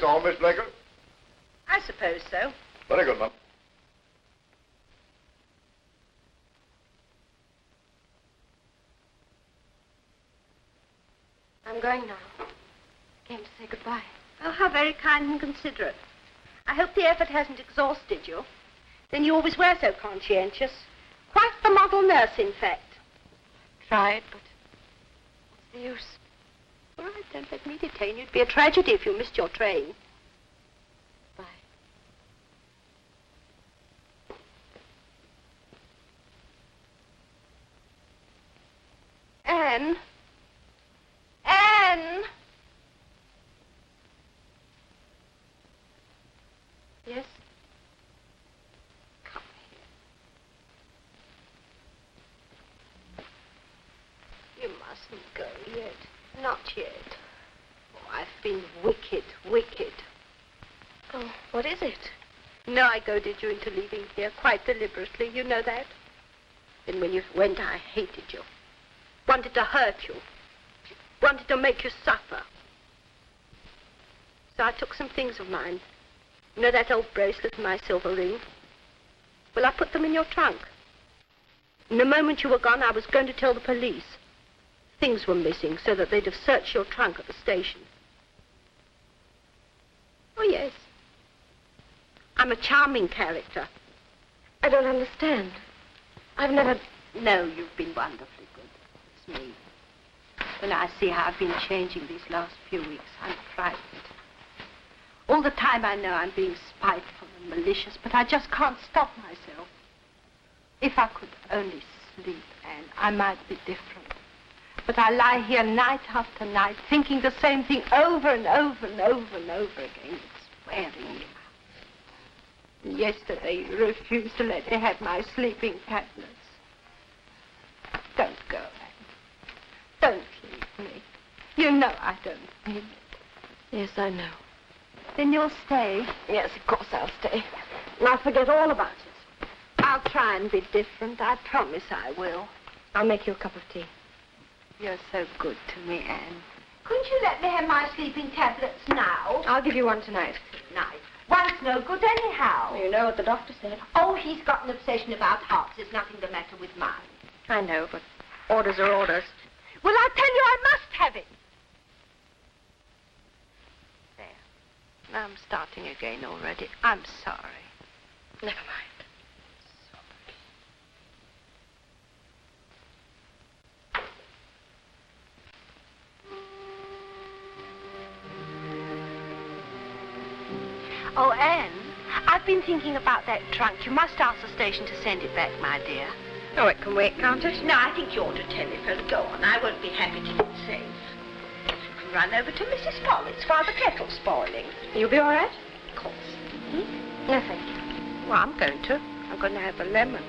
this all, Miss Blaker? I suppose so. Very good, ma'am. I'm going now. Came to say goodbye. Oh, how very kind and considerate. I hope the effort hasn't exhausted you. Then you always were so conscientious. Quite the model nurse, in fact. Tried, but what's the use? All right, don't let me detain you. It'd be a tragedy if you missed your train. Bye. Anne? Anne? Yes? Come here. You mustn't go yet. Not yet. Oh, I've been wicked, wicked. Oh, what is it? No, I goaded you into leaving here quite deliberately. You know that? Then when you went, I hated you. Wanted to hurt you. Wanted to make you suffer. So I took some things of mine. You know that old bracelet and my silver ring? Well, I put them in your trunk. And the moment you were gone, I was going to tell the police. Things were missing so that they'd have searched your trunk at the station. Oh, yes. I'm a charming character. I don't understand. I've never... No, you've been wonderfully good. It's me. When I see how I've been changing these last few weeks, I'm frightened. All the time I know I'm being spiteful and malicious, but I just can't stop myself. If I could only sleep, Anne, I might be different. But I lie here night after night, thinking the same thing over and over and over and over again. It's wearing me out. And yesterday you refused to let me have my sleeping tablets. Don't go, Anne. Don't leave me. You know I don't mean it. Yes, I know. Then you'll stay? Yes, of course I'll stay. And I'll forget all about it. I'll try and be different. I promise I will. I'll make you a cup of tea. You're so good to me, Anne. Couldn't you let me have my sleeping tablets now? I'll give you one tonight. Night. One's no good anyhow. You know what the doctor said. Oh, he's got an obsession about hearts. There's nothing the matter with mine. I know, but orders are orders. Well, I tell you, I must have it. There. Now I'm starting again already. I'm sorry. Never mind. Oh, Anne, I've been thinking about that trunk. You must ask the station to send it back, my dear. Oh, it can wait, can't it? No, I think you ought to telephone. Go on. I won't be happy till it's safe. You can run over to Mrs. Pollitt's while the kettle's boiling. You'll be all right? Of course. No, thank you. Well, I'm going to. I'm going to have a lemon.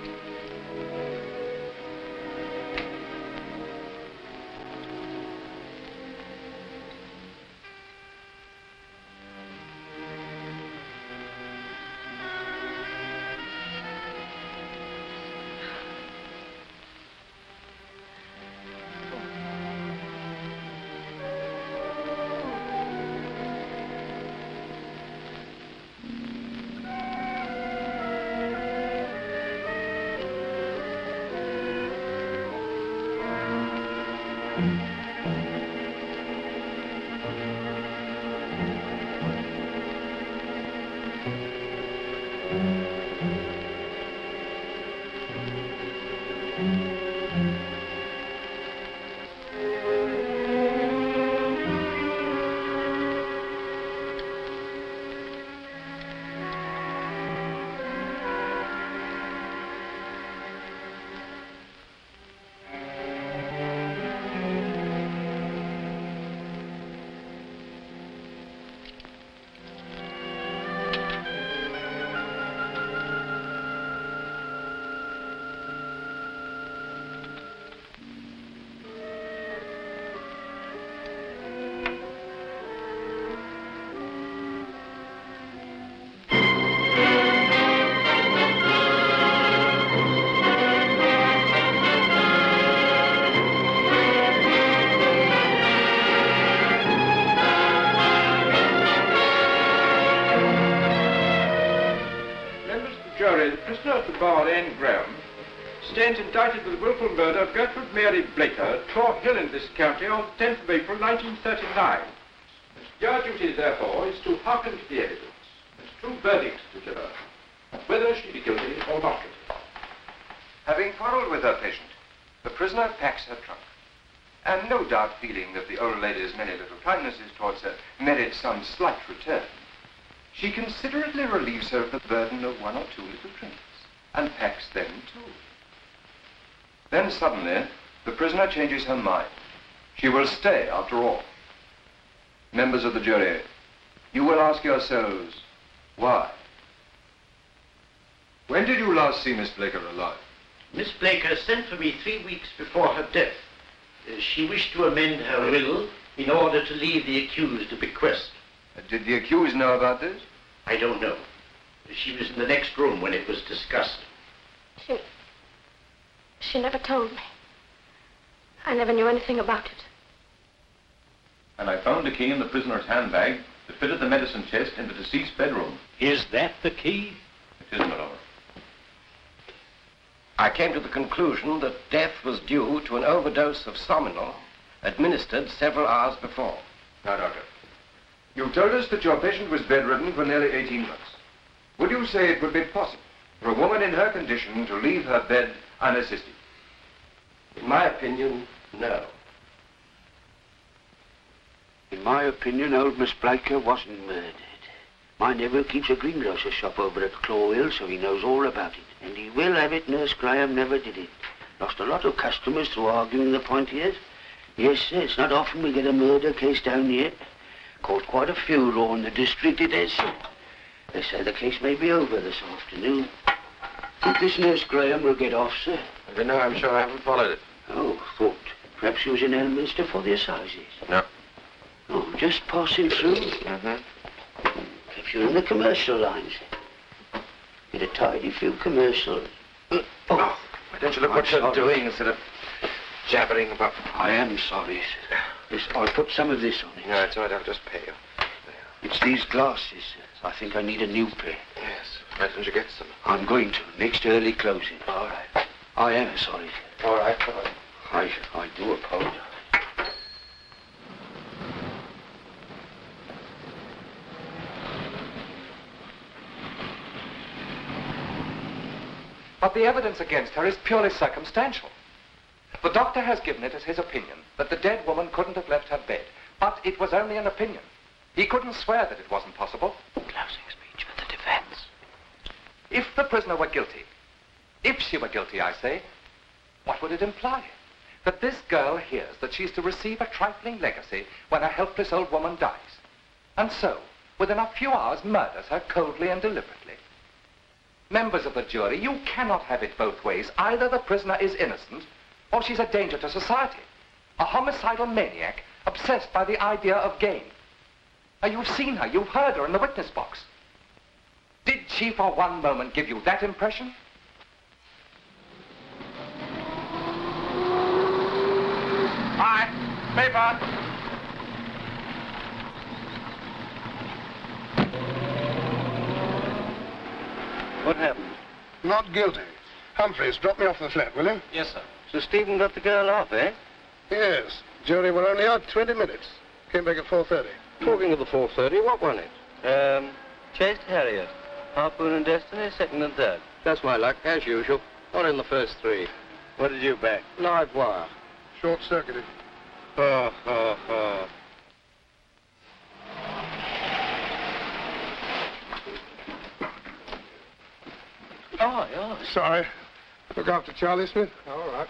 Prisoner at the bar, Anne Graham, stands indicted with the willful murder of Gertrude Mary Blaker, Tor Hill in this county on the 10th of April, 1939. Your duty, therefore, is to hearken to the evidence and a true verdict to give her, whether she be guilty or not guilty. Having quarreled with her patient, the prisoner packs her trunk, and no doubt feeling that the old lady's many little kindnesses towards her merit some slight return, she considerately relieves her of the burden of one or two little trinkets, and packs them too. Then suddenly, the prisoner changes her mind. She will stay after all. Members of the jury, you will ask yourselves, why? When did you last see Miss Blaker alive? Miss Blaker sent for me 3 weeks before her death. She wished to amend her will in order to leave the accused a bequest. Did the accused know about this? I don't know. She was in the next room when it was discussed. She never told me. I never knew anything about it. And I found a key in the prisoner's handbag that fitted the medicine chest in the deceased's bedroom. Is that the key? It is, my lord. I came to the conclusion that death was due to an overdose of Sominal administered several hours before. Now, doctor, you told us that your patient was bedridden for nearly 18 months. Would you say it would be possible for a woman in her condition to leave her bed unassisted? In my opinion, no. In my opinion, old Miss Blaker wasn't murdered. My nephew keeps a greengrocer shop over at Claw Hill, so he knows all about it. And he will have it, Nurse Graham never did it. Lost a lot of customers through arguing the point here. Yes, sir, it's not often we get a murder case down here. Caught quite a few law in the district, it is. They say the case may be over this afternoon. Think this Nurse Graham will get off, sir? I don't know, I'm sure I haven't followed it. Oh, thought perhaps she was in Elminster for the assizes. No. Oh, just passing through. If you're in the commercial lines, get a tidy few commercials. Oh, why don't you look what you're doing instead of jabbering about? I am sorry, sir. Yes, I'll put some of this on it. No, it's all right, I'll just pay you. It's these glasses, sir. I think I need a new pair. Yes, why don't you get some? I'm going to, next early closing. All right. I am sorry, sir. All right, I do apologize. But the evidence against her is purely circumstantial. The doctor has given it as his opinion that the dead woman couldn't have left her bed. But it was only an opinion. He couldn't swear that it wasn't possible. Closing speech for the defense. If the prisoner were guilty, if she were guilty, I say, what would it imply? That this girl hears that she's to receive a trifling legacy when a helpless old woman dies. And so, within a few hours, murders her coldly and deliberately. Members of the jury, you cannot have it both ways. Either the prisoner is innocent, or she's a danger to society. A homicidal maniac obsessed by the idea of gain. Now, you've seen her, you've heard her in the witness box. Did she for one moment give you that impression? Hi, paper. What happened? Not guilty. Humphreys, drop me off the flat, will you? Yes, sir. So Stephen got the girl off, eh? Yes. Jury were only out 20 minutes. Came back at 4:30. Talking of the 4:30, what won it? Chased Harriet. Harpoon and Destiny, second and third. That's my luck, as usual. Not in the first 3. What did you back? Live wire. Short-circuited. Ha, ha, ha. Oh, yeah. Sorry. Look after Charlie, Smith. All right.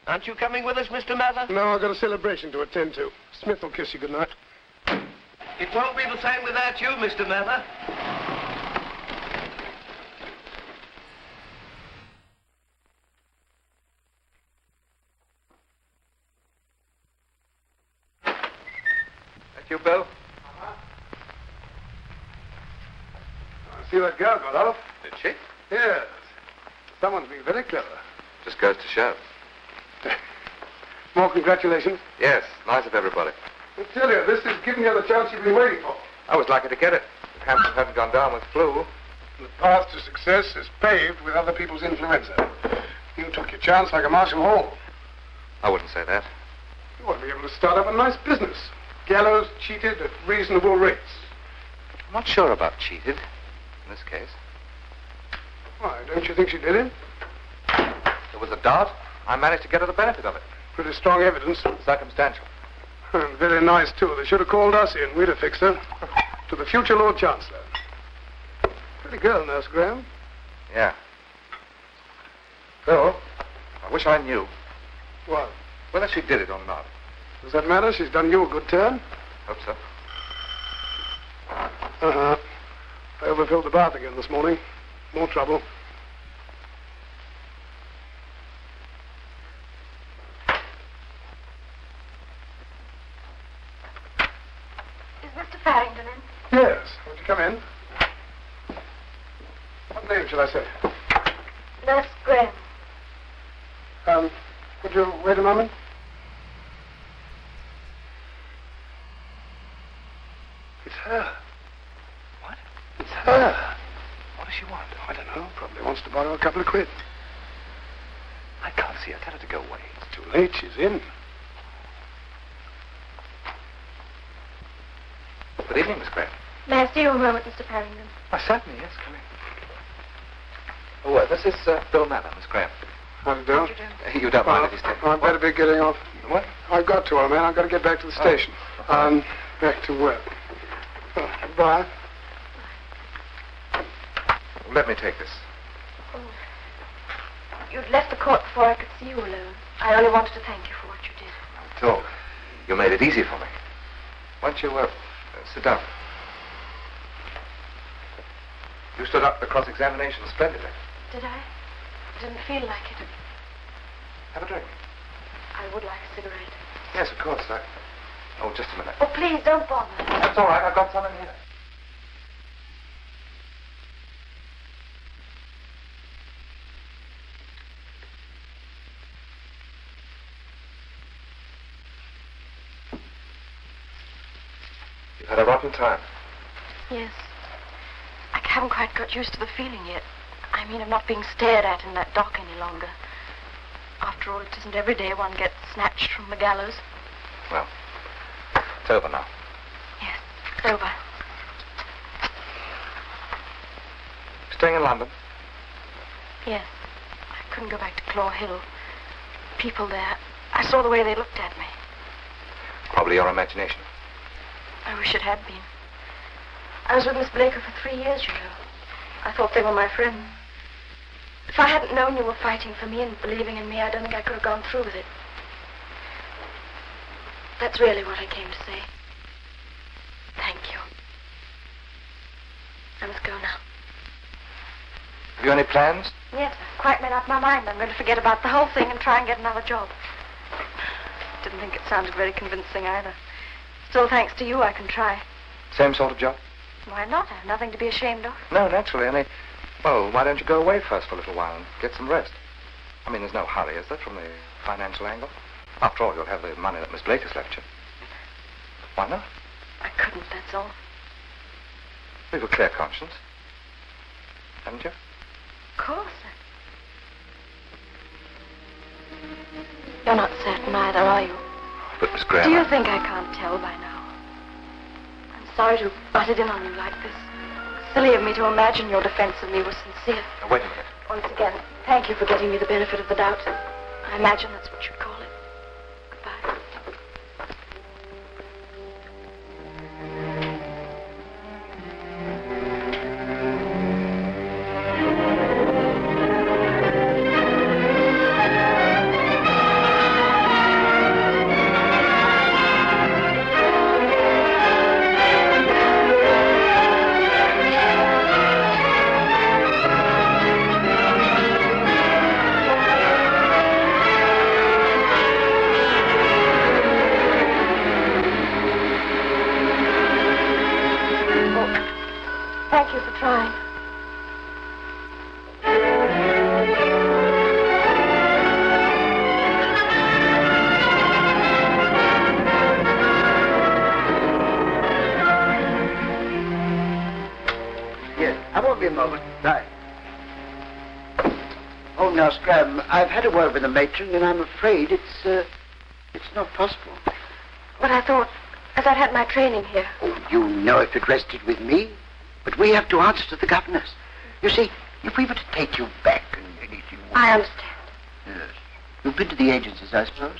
Aren't you coming with us, Mr. Mather? No, I've got a celebration to attend to. Smith will kiss you goodnight. It won't be the same without you, Mr. Mather. Thank you, Bill. I see that girl got off. Did she? Yes. Someone's being very clever. Just goes to show. More congratulations. Yes, nice of everybody. I tell you, this is giving you the chance you've been waiting for. I was lucky to get it. If Hampton hadn't gone down with flu. The path to success is paved with other people's influenza. You took your chance like a Marshall Hall. I wouldn't say that. You ought to be able to start up a nice business. Gallows cheated at reasonable rates. I'm not sure about cheated in this case. Why, don't you think she did it? There was a doubt. I managed to get her the benefit of it. Pretty strong evidence. Circumstantial. And very nice, too. They should have called us in. We'd have fixed her. To the future Lord Chancellor. Pretty girl, Nurse Graham. Yeah. Phil, I wish I knew What? whether she did it or not. Does that matter? She's done you a good turn. Hope so. Uh-huh. I overfilled the bath again this morning. More trouble. Is Mr. Farrington in? Yes. Won't you come in? What name shall I say? Nurse Graham. Could you wait a moment? It's her. What? It's her. What does she want? I don't know. Probably wants to borrow a couple of quid. I can't see her. Tell her to go away. It's too late. She's in. Good evening, Miss Graham. May I see you a moment, Mr. Farrington? Certainly, yes. Come in. Oh, this is Bill Mather, Miss Graham. How do you do? You don't mind if you stay? I'd better be getting off. What? I've got to, old man. I've got to get back to the station. Back to work. Goodbye. Let me take this. Oh. You'd left the court before I could see you alone. I only wanted to thank you for what you did. Not at all. You made it easy for me. Why don't you sit down? You stood up the cross-examination splendidly. Did I? I didn't feel like it. Have a drink. I would like a cigarette. Yes, of course. Oh, just a minute. Oh, please, don't bother. That's all right. I've got some in here. You've had a rotten time. Yes. I haven't quite got used to the feeling yet. I mean, of not being stared at in that dock any longer. After all, it isn't every day one gets snatched from the gallows. Well, it's over now. Yes, it's over. Staying in London? Yes. I couldn't go back to Claw Hill. People there, I saw the way they looked at me. Probably your imagination. I wish it had been. I was with Miss Blaker for 3 years, you know. I thought they were my friends. If I hadn't known you were fighting for me and believing in me, I don't think I could have gone through with it. That's really what I came to say. Thank you. I must go now. Have you any plans? Yes, I've quite made up my mind. I'm going to forget about the whole thing and try and get another job. Didn't think it sounded very convincing either. Still, thanks to you, I can try. Same sort of job? Why not? I have nothing to be ashamed of. No, naturally. Well, why don't you go away first for a little while and get some rest? I mean, there's no hurry, is there, from the financial angle? After all, you'll have the money that Miss Blake has left you. Why not? I couldn't, that's all. You've a clear conscience. Haven't you? Of course. You're not certain either, are you? But, Miss Graham... Do you think I can't tell by now? I'm sorry to have butted in on you like this. Silly of me to imagine your defense of me was sincere. Now, wait a minute. Once again, thank you for getting me the benefit of the doubt. I imagine that's what you'd call it. Goodbye. moment. Right. Oh, now, Scram, I've had a word with the matron, and I'm afraid it's not possible. But I thought, as I'd had my training here. Oh, you know if it rested with me. But we have to answer to the governors. You see, if we were to take you back and if you... I understand. Yes. You've been to the agencies, I suppose?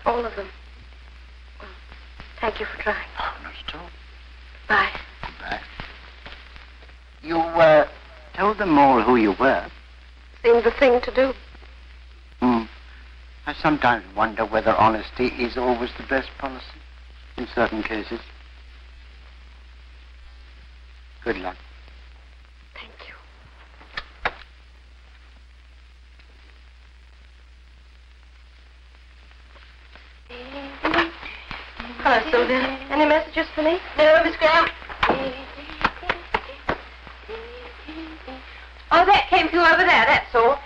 All of them. Well, thank you for trying. Oh, not at all. Bye. Goodbye. You, told them all who you were. Seemed the thing to do. I sometimes wonder whether honesty is always the best policy in certain cases. Good luck. Thank you. Hello, Sylvia. Any messages for me? No, Miss Graham. Oh, that came through over there, that's all.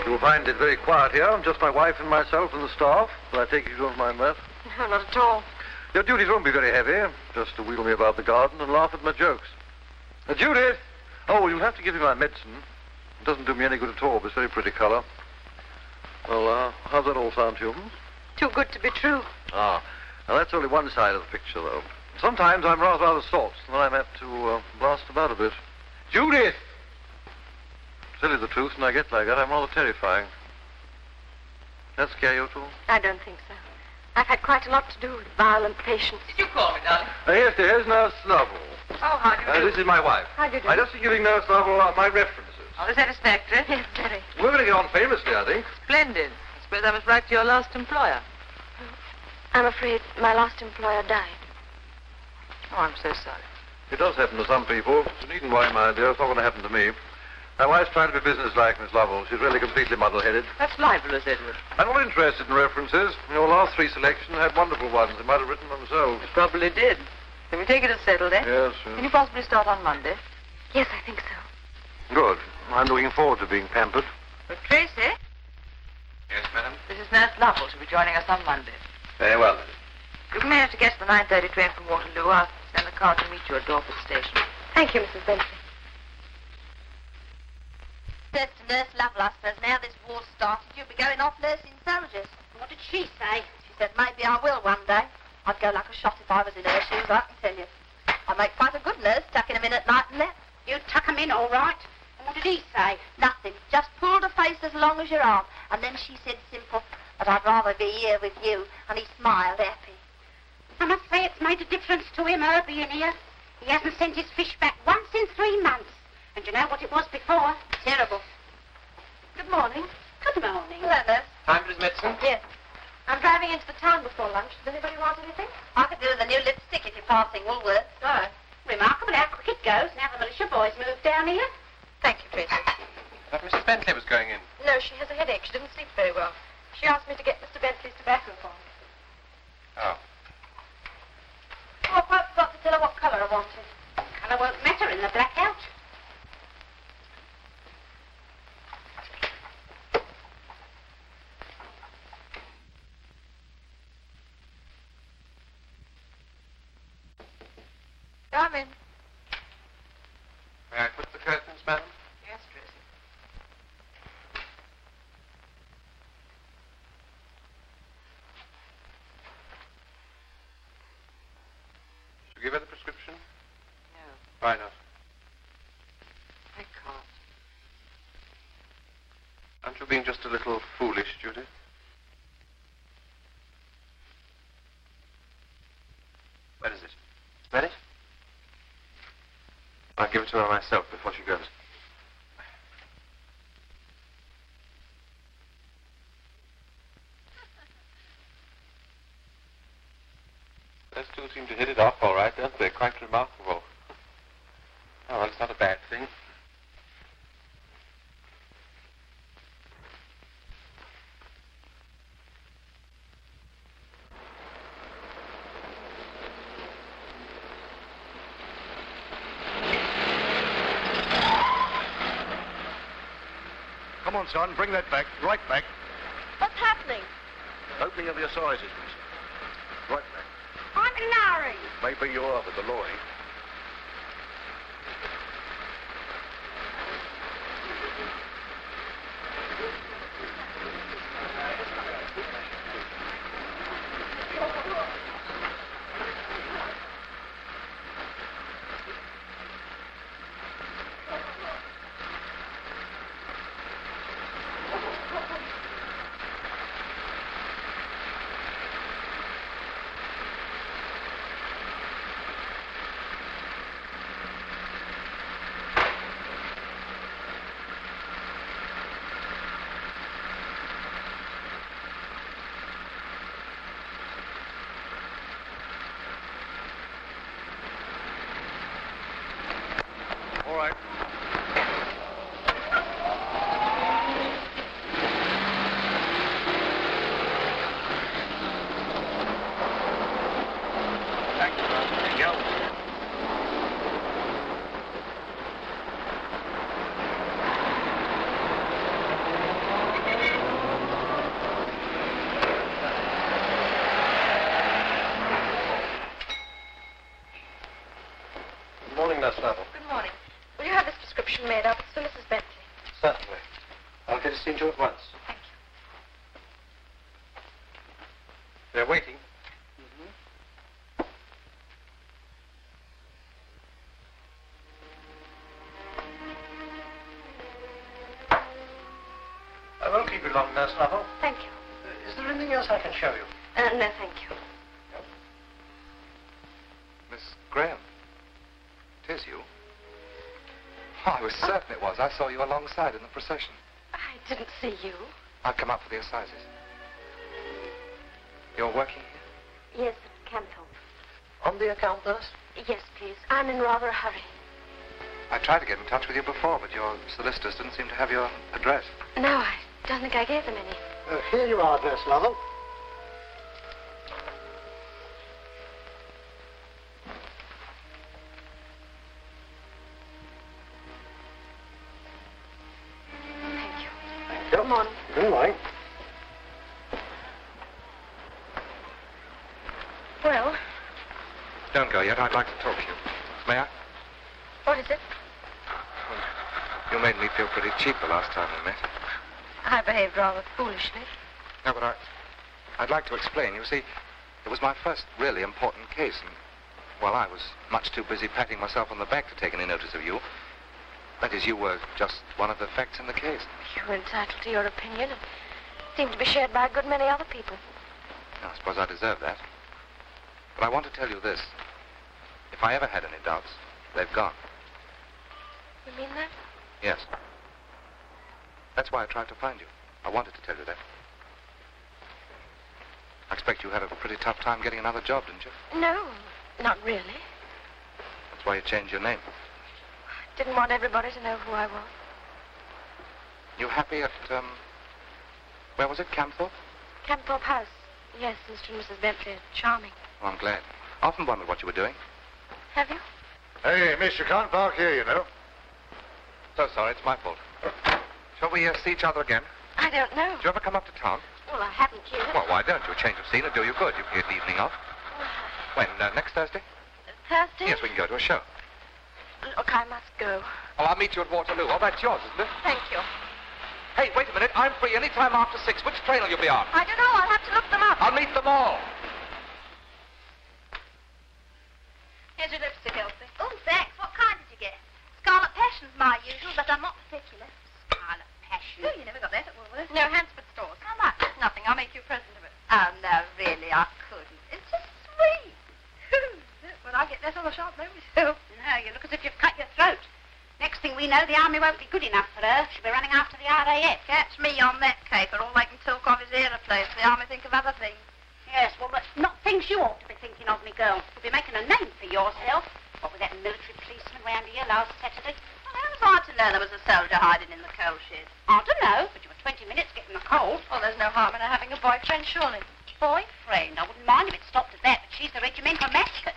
You'll find it very quiet here. Just my wife and myself and the staff. But I take it you don't mind that. No, not at all. Your duties won't be very heavy. Just to wheel me about the garden and laugh at my jokes. Judith! Oh, you'll have to give me my medicine. It doesn't do me any good at all, but it's very pretty colour. Well, how's that all sound to you? Too good to be true. Ah, now that's only one side of the picture, though. Sometimes I'm rather out of sorts, and then I'm apt to blast about a bit. Judith! To tell you the truth, when I get like that, I'm rather terrifying. That scare you at all? I don't think so. I've had quite a lot to do with violent patients. Did you call me, darling? Yes, dear, Nurse Lovell. Oh, how do you do? This is my wife. How do you do? I just been giving Nurse Lovell my references. Oh, satisfactory? Yes, very. We're going to get on famously, I think. Splendid. I suppose I must write to your last employer. I'm afraid my last employer died. Oh, I'm so sorry. It does happen to some people. You needn't worry, my dear. It's not going to happen to me. My wife's trying to be businesslike, Miss Lovell. She's really completely muddle-headed. That's libelous, Edward. I'm not interested in references. Your last three selections had wonderful ones. They might have written themselves. You probably did. Can we take it as settled, eh? Yes, Can you possibly start on Monday? Yes, I think so. Good. I'm looking forward to being pampered. But Tracy? Yes, madam? This is Nurse Lovell. She'll be joining us on Monday. Very well, then. If you manage to get to the 9:30 train from Waterloo, I'll send the car to meet you at Dorset Station. Thank you, Mrs. Bentley. Says to Nurse Lovell, I suppose now this war's started, you'll be going off nursing soldiers. What did she say? She said, maybe I will one day. I'd go like a shot if I was in her shoes, I can tell you. I make quite a good nurse, tucking them in at night and that. You'd tuck them in all right. And what did he say? Nothing. Just pulled her face as long as your arm. And then she said simple, that I'd rather be here with you. And he smiled happy. I must say it's made a difference to him, her being here. He hasn't sent his fish back once in 3 months. And you know what it was before? Terrible. Good morning. Good morning. Hello, nurse. Time for his medicine? Yes. I'm driving into the town before lunch. Does anybody want anything? I could do with a new lipstick if you're passing Woolworths. All right. Remarkable how quick it goes now the militia boys moved down here. Thank you, Tracy. Thought Mrs. Bentley was going in. No, she has a headache. She didn't sleep very well. She asked me to get Mr. Bentley's tobacco for me. Oh. Oh, I quite forgot to tell her what colour I wanted. Colour won't matter in the blackout. Come in. May I put the curtains, madam? Yes, Tracy. Did you give her the prescription? No, Why not? I can't. Aren't you being just a little foolish, Judith? Where is it? Read it? I'll give it to her myself before she goes. Those two seem to hit it off all right, don't they? Quite remarkable. Oh, well, it's not a bad thing. Come on, son, bring that back. Right back. What's happening? Opening of the assizes, miss. Right back. I'm in a hurry. Maybe you are, but the law ain't. All right. Thank you, Master. Go. Good morning, Nurse Neville. Good morning. Will you have this prescription made up? It's for Mrs. Bentley. Certainly. I'll get it seen to at once. Thank They're waiting. I won't keep you long, Nurse Neville. Thank you. Is there anything else I can show you? No, thank you. Miss Graham. It is you. Oh, I was certain it was. I saw you alongside in the procession. I didn't see you. I've come up for the assizes. You're working here? Yes, at Canton. On the account, nurse? Yes, please. I'm in rather a hurry. I tried to get in touch with you before, but your solicitors didn't seem to have your address. No, I don't think I gave them any. Here you are, Nurse Lovell. Thank you. Thank you. Good morning. Good morning. Well, Don't go yet. I'd like to talk to you. May I? what is it? You made me feel pretty cheap the last time we met. I behaved rather foolishly. No, but I'd like to explain. You see, it was my first really important case, and, well, I was much too busy patting myself on the back to take any notice of you. That is, you were just one of the facts in the case. You were entitled to your opinion. It seemed to be shared by a good many other people. I suppose I deserve that. But I want to tell you this. If I ever had any doubts, they've gone. You mean that? Yes. That's why I tried to find you. I wanted to tell you that. I expect you had a pretty tough time getting another job, didn't you? No, not really. That's why you changed your name. I didn't want everybody to know who I was. You happy at, where was it, Camthorpe? Campthorpe House. Yes, Mr. and Mrs. Bentley are charming. Oh, I'm glad. I often wondered what you were doing. Have you? Hey, miss, you can't park here, you know. So sorry, it's my fault. Shall we see each other again? I don't know. Do you ever come up to town? Well, I haven't yet. Well, why don't you? A change of scene will do you good. You get the evening off. When? Next Thursday? Thursday? Yes, we can go to a show. Look, I must go. Oh, I'll meet you at Waterloo. Oh, that's yours, isn't it? Thank you. Hey, wait a minute. I'm free any time after 6. Which train will you be on? I don't know. I'll have to look them up. I'll meet them all. Here's your lipstick, Elsie. Oh, thanks. What kind did you get? Scarlet Passion's my usual, but I'm not particular. Scarlet Passion. Oh, you never got that at Woolworths? No, Hansford stores. How much? Nothing. I'll make you a present of it. Oh, no, really, I couldn't. It's just sweet. But I get that on the shop there myself. No, you look as if you've cut your throat. Next thing we know, the army won't be good enough for her. She'll be running after the RAF. Catch me on that caper. All they can talk of is aeroplanes. The army think of other things. Yes, well, but not things you ought to be thinking of, me girl. You'll be making a name for yourself. What with that military policeman round here last Saturday? Well, how was I to know there was a soldier hiding in the coal shed? I don't know, but you were 20 minutes getting the cold. Well, there's no harm in her having a boyfriend, surely. Boyfriend? I wouldn't mind if it stopped at that, but she's the regimental mascot.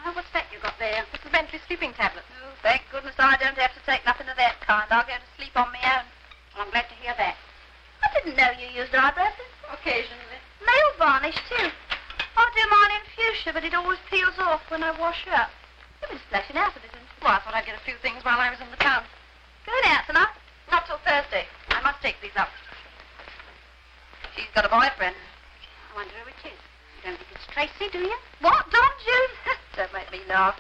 Oh, what's that you got there? Mrs. Bentley's sleeping tablets. Oh, thank goodness I don't have to take nothing of that kind. I'll go to sleep on my own. Well, I'm glad to hear that. I didn't know you used eyebrow pencil. Occasionally. Nail varnish, too. I do mine in fuchsia, but it always peels off when I wash up. It was splashing out of it, and well, I thought I'd get a few things while I was in the town. Going out tonight? Not till Thursday. I must take these up. She's got a boyfriend. I wonder who it is. You don't think it's Tracy, do you? What, Don June? Don't make me laugh.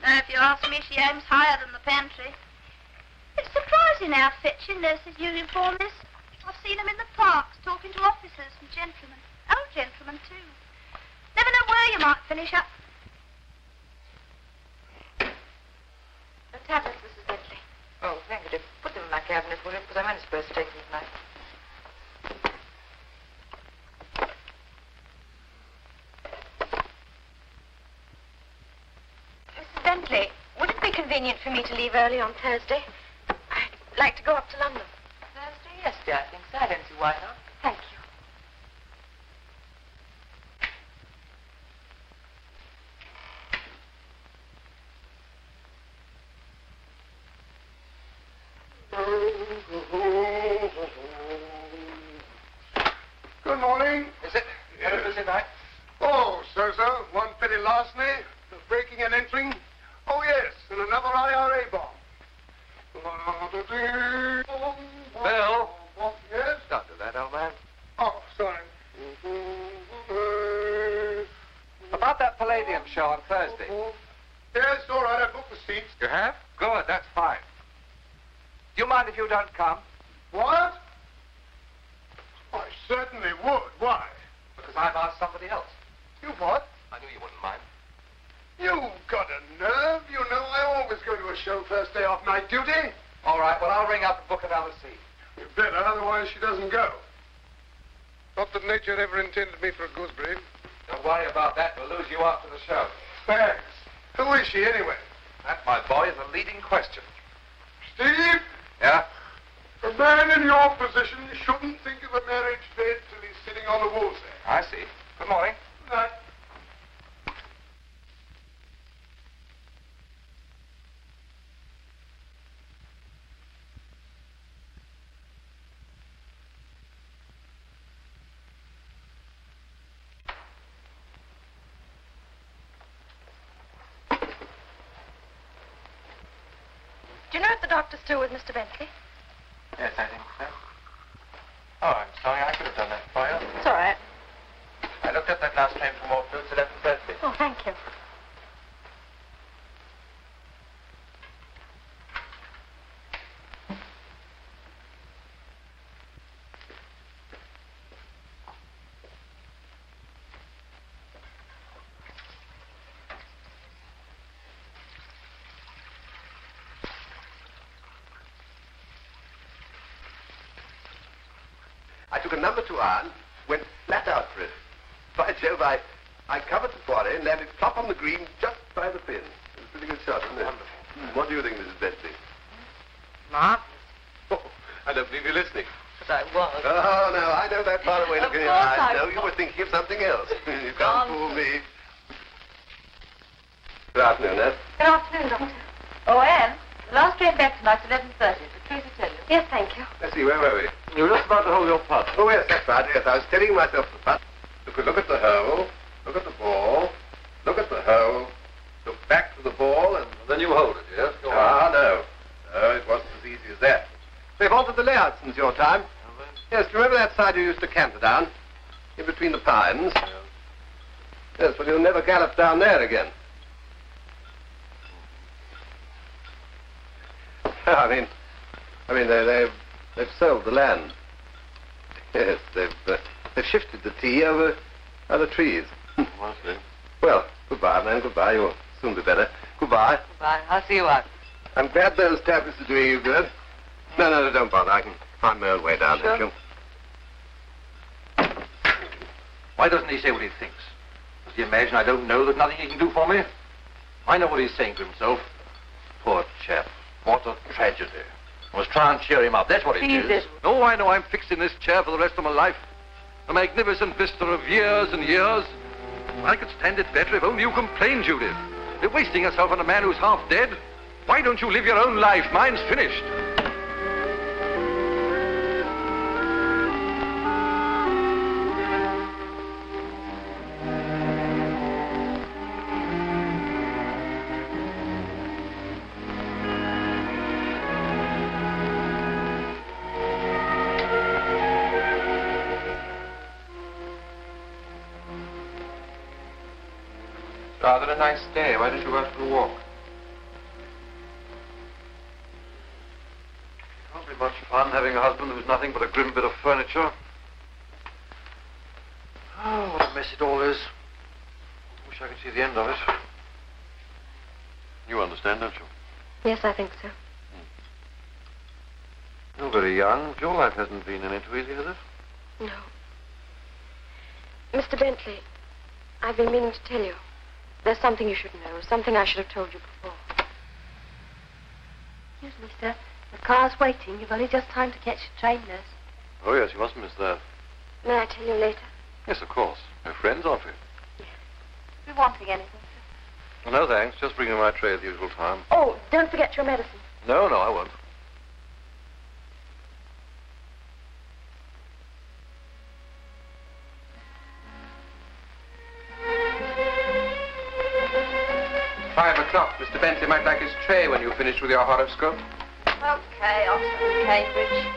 No, if you ask me, she aims higher than the pantry. It's surprising how fetching nurses' uniform is. I've seen them in the parks, talking to officers and gentlemen. Old gentlemen, too. Never know where you might finish up. The tablets, Mrs. Bentley. Oh, thank you, dear. Put them in my cabinet, will you? Because I'm only supposed to take them tonight. Mrs. Bentley, would it be convenient for me to leave early on Thursday? I'd like to go up to London. Thursday? Yes, dear, I think so. I don't see why not. Thank you. Good morning. Is it? Had a busy night? Oh, so. One petty larceny, a breaking and entering. Oh, yes, and another IRA bomb. Bill? Yes? Don't do that, old man. Oh, sorry. About that Palladium show on Thursday. Yes, all right, I booked the seats. You have? Good, that's fine. Do you mind if you don't come? What? I certainly would. Why? Because I've asked somebody else. You what? I knew you wouldn't mind. You've got a nerve. You know I always go to a show first day off night duty. All right, well, I'll ring up and book another seat. You better, otherwise she doesn't go. Not that nature ever intended me for a gooseberry. Don't worry about that. We'll lose you after the show. Thanks. Who is she, anyway? That, my boy, is a leading question. Steve? Yeah? A man in your position shouldn't think of a marriage bed till he's sitting on the woolsack. I see. Good morning. Good night. Do you know if the doctor's through with Mr. Bentley? Yes, I think so. Oh, I'm sorry. I could have done that for you. It's all right. I looked up that last train from Waterloo. It's 11:30. Oh, thank you. I took a number 2 iron, went flat out for it. By Jove, I covered the quarry and landed plop on the green just by the pin. It was a pretty good shot, wasn't it? Wonderful. What do you think, Mrs. Bentley? Marvellous. Oh, I don't believe you're listening. But I was. Oh, no, I know that far away look in your course eyes. I No, was. you were thinking of something else. You can't fool me. Good afternoon, Nurse. Good afternoon, Doctor. Oh, Anne, the last train back tonight's 11:30. Did Tracy tell you? Yes, thank you. Let's see, where were we? You were just about to hold your putt. Oh, yes, that's right. Yes, I was telling myself the putt. Look at the hole. Look at the ball. Look at the hole. They've altered the layout since your time. Yes, do you remember that side you used to canter down? In between the pines? Yes, well, you'll never gallop down there again. I mean, they've sold the land. Yes, they've shifted the tea over other trees. Well, goodbye, man, goodbye. You'll soon be better. Goodbye. Goodbye. I'll see you out. I'm glad those tablets are doing you good. No, don't bother. I can find my own way down, Sure. thank you. Why doesn't he say what he thinks? Does he imagine I don't know there's nothing he can do for me? I know what he's saying to himself. Poor chap. What a tragedy. I must try and cheer him up. That's what it is. Please, No, I know I'm fixed in this chair for the rest of my life. A magnificent vista of years and years. I could stand it better if only you complained, Judith. You're wasting yourself on a man who's half dead. Why don't you live your own life? Mine's finished. Rather a nice day. Why don't you go out for a walk? Can't be much fun having a husband who's nothing but a grim bit of furniture. Oh, what a mess it all is. Wish I could see the end of it. You understand, don't you? Yes, I think so. You're very young. Your life hasn't been any too easy, has it? No. Mr. Bentley, I've been meaning to tell you. There's something you should know, something I should have told you before. Excuse me, sir. The car's waiting. You've only just time to catch the train, nurse. Oh, yes, you mustn't miss that. May I tell you later? Yes, of course. We're friends, aren't we? Are you wanting anything, sir? Well, no, thanks. Just bring me my tray at the usual time. Oh, don't forget your medicine. No, I won't. $5 Mr. Bentley might like his tray when you've finished with your horoscope. Okay, Oxford and Cambridge.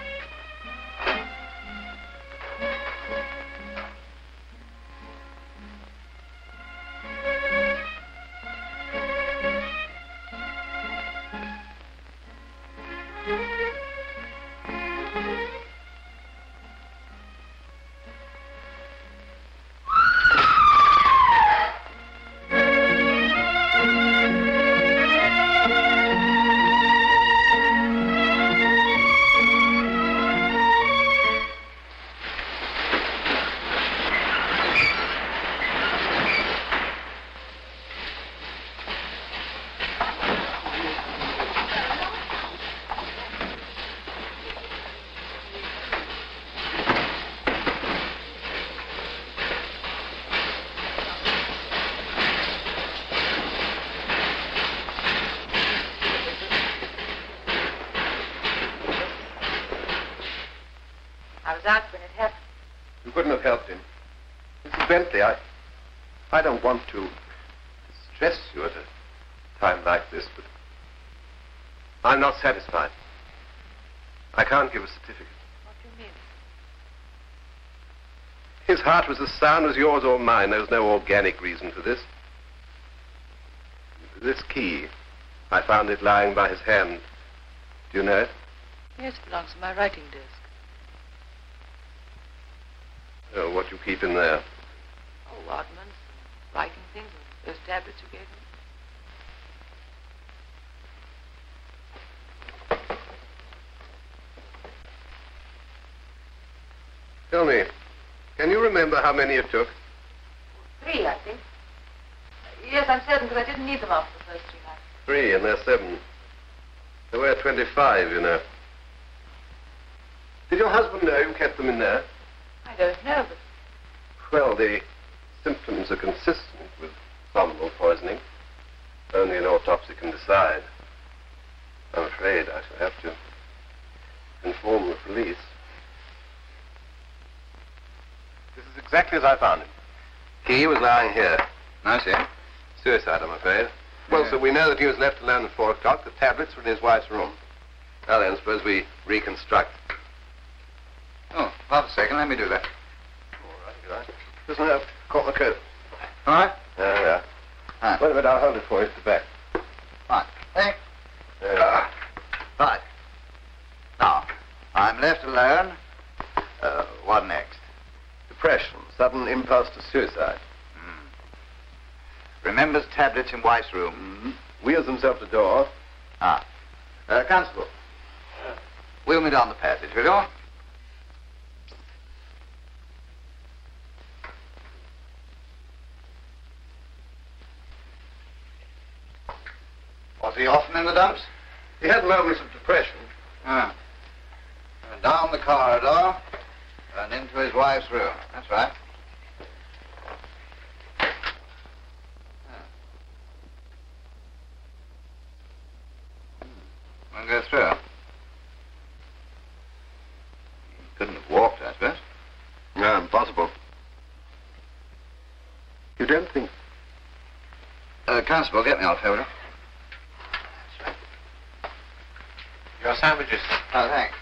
I was out when it happened. You couldn't have helped him. Mrs. Bentley, I don't want to stress you at a time like this, but I'm not satisfied. I can't give a certificate. What do you mean? His heart was as sound as yours or mine. There was no organic reason for this. This key, I found it lying by his hand. Do you know it? Yes, it belongs to my writing desk. Oh, what you keep in there? Oh, oddments, writing things, and those tablets you gave me. Tell me, can you remember how many it took? 3, I think. Yes, I'm certain, because I didn't need them after the first 3 nights. 3, and they're 7. There were 25, you know. Did your husband know you kept them in there? I don't know, but Well, the symptoms are consistent with somnol poisoning. Only an autopsy can decide. I'm afraid I shall have to inform the police. This is exactly as I found him. Key was lying here. I see. Suicide, I'm afraid. Well, sir, we know that he was left alone at 4 o'clock. The tablets were in his wife's room. Well, then, suppose we reconstruct. Oh, half a second. Let me do that. All right, good night. Listen up. Caught my coat. All right? There we are. Right. Wait a minute, I'll hold it for you at the back. Right. Thanks. There we are. Right. Now, I'm left alone. What next? Depression, sudden impulse to suicide. Remembers tablets in wife's room. Wheels himself to door. Constable. Wheel me down the passage, will you? Was he often in the dumps? He had moments of depression. Down the corridor and into his wife's room. That's right. We'll go through. He couldn't have walked, I suppose. No, impossible. You don't think... Constable, get me off, will you? Your sandwiches. Oh, thanks.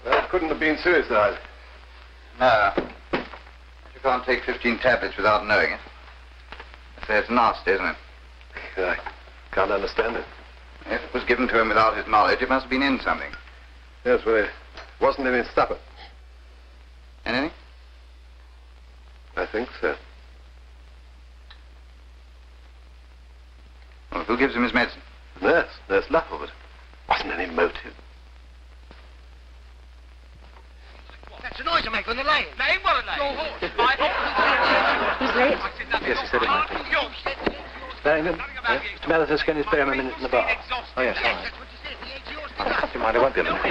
Well, it couldn't have been suicide. No. You can't take 15 tablets without knowing it. I say it's nasty, isn't it? I can't understand it. If it was given to him without his knowledge, it must have been in something. Yes, well, it wasn't in his supper. Anything? I think so. Well, who gives him his medicine? Nurse Luffer, but wasn't any motive. That's the noise I make when they're laying. Laying? What are laying? Your horse. My horse. He's late. Yes, he said it might be. Barrington, Mr. Malithus, can you spare him a minute in the bar? Oh, yes, all right. Oh, you mind, I won't be a minute.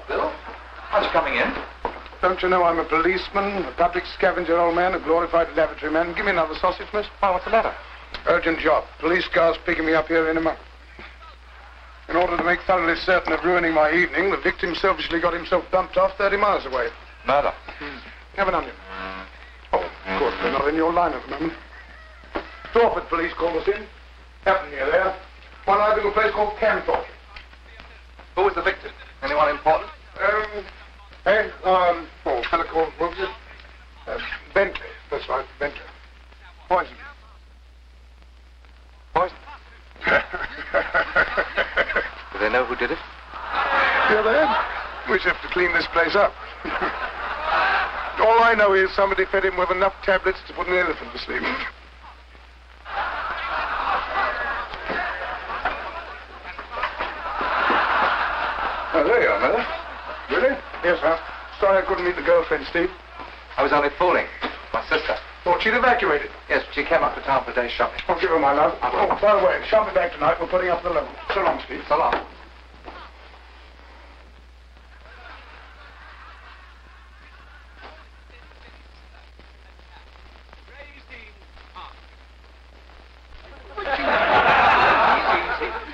Bill, aren't you coming in? Don't you know I'm a policeman, a public scavenger, old man, a glorified lavatory man? Give me another sausage, miss. Oh, what's the matter? Urgent job. Police car's picking me up here in a month. In order to make thoroughly certain of ruining my evening, the victim selfishly got himself dumped off 30 miles away. Murder. Have an onion. Oh, of course, they're not in your line at the moment. Dorford police called us in. Happened near there. One night to a place called Camthorpe. Who was the victim? Anyone important? A fellow called, what was it? Bentley. That's right, Bentley. Poison. Poison? Do they know who did it? Yeah, they have. We just have to clean this place up. All I know is somebody fed him with enough tablets to put an elephant to sleep. Oh, there you are, Mother. Really? Yes, sir. Sorry I couldn't meet the girlfriend, Steve. I was only fooling. My sister. Thought she'd evacuated. Yes, but she came up to town for a day's shopping. I'll give her my love. Oh, by the way, she'll be back tonight. We're putting up the loan. So long, Steve. So long.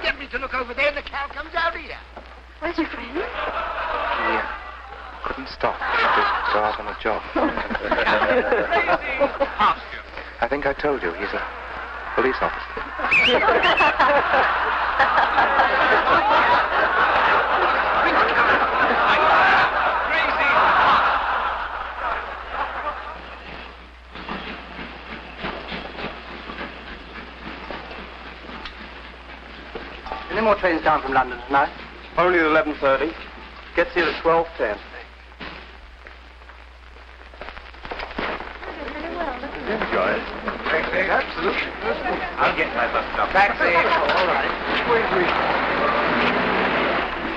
Get me to look over there and the cow comes out here. Where's your friend? He couldn't stop. She just go out on a job. I think I told you, he's a police officer. Any more trains down from London tonight? Only at 11:30. Gets here at 12:10. Enjoy it. Absolutely. I'll get my bus stop. Taxi. All right.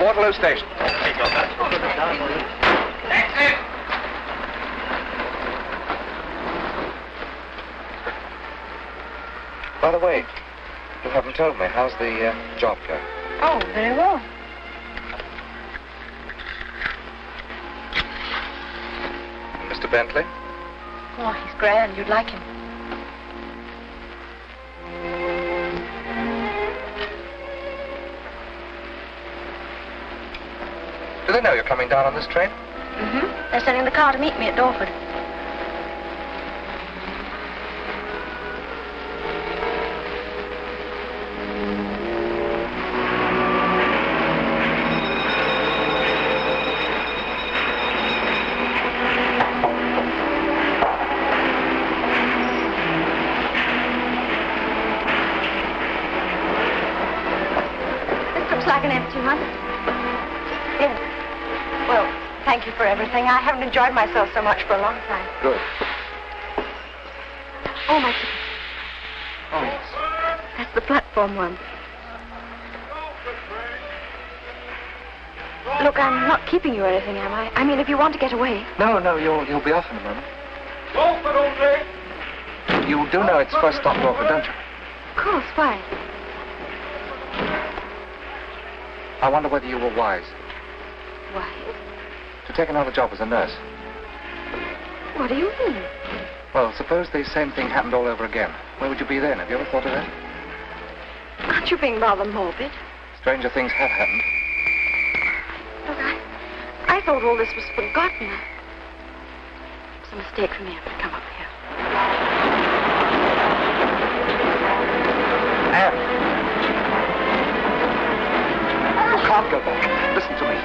Waterloo Station. Taxi! By the way, you haven't told me. How's the job going? Oh, very well. Mr. Bentley? Oh, he's grand. You'd like him. they know you're coming down on this train? Mm-hmm. They're sending the car to meet me at Dorford. Yes. Well, thank you for everything. I haven't enjoyed myself so much for a long time. Good. Oh, my ticket. Oh, yes. That's the platform one. Look, I'm not keeping you or anything, am I? I mean, if you want to get away. No, you'll be off in a moment. Dorford, only. You do know it's first stop Dorford, don't you? Of course, why? I wonder whether you were wise Why? to take another job as a nurse. What do you mean? Well, suppose the same thing happened all over again. Where would you be then? Have you ever thought of that? Aren't you being rather morbid? Stranger things have happened. Look, I thought all this was forgotten. It's a mistake for me having to come up here. Anne! You can't go back. Listen to me.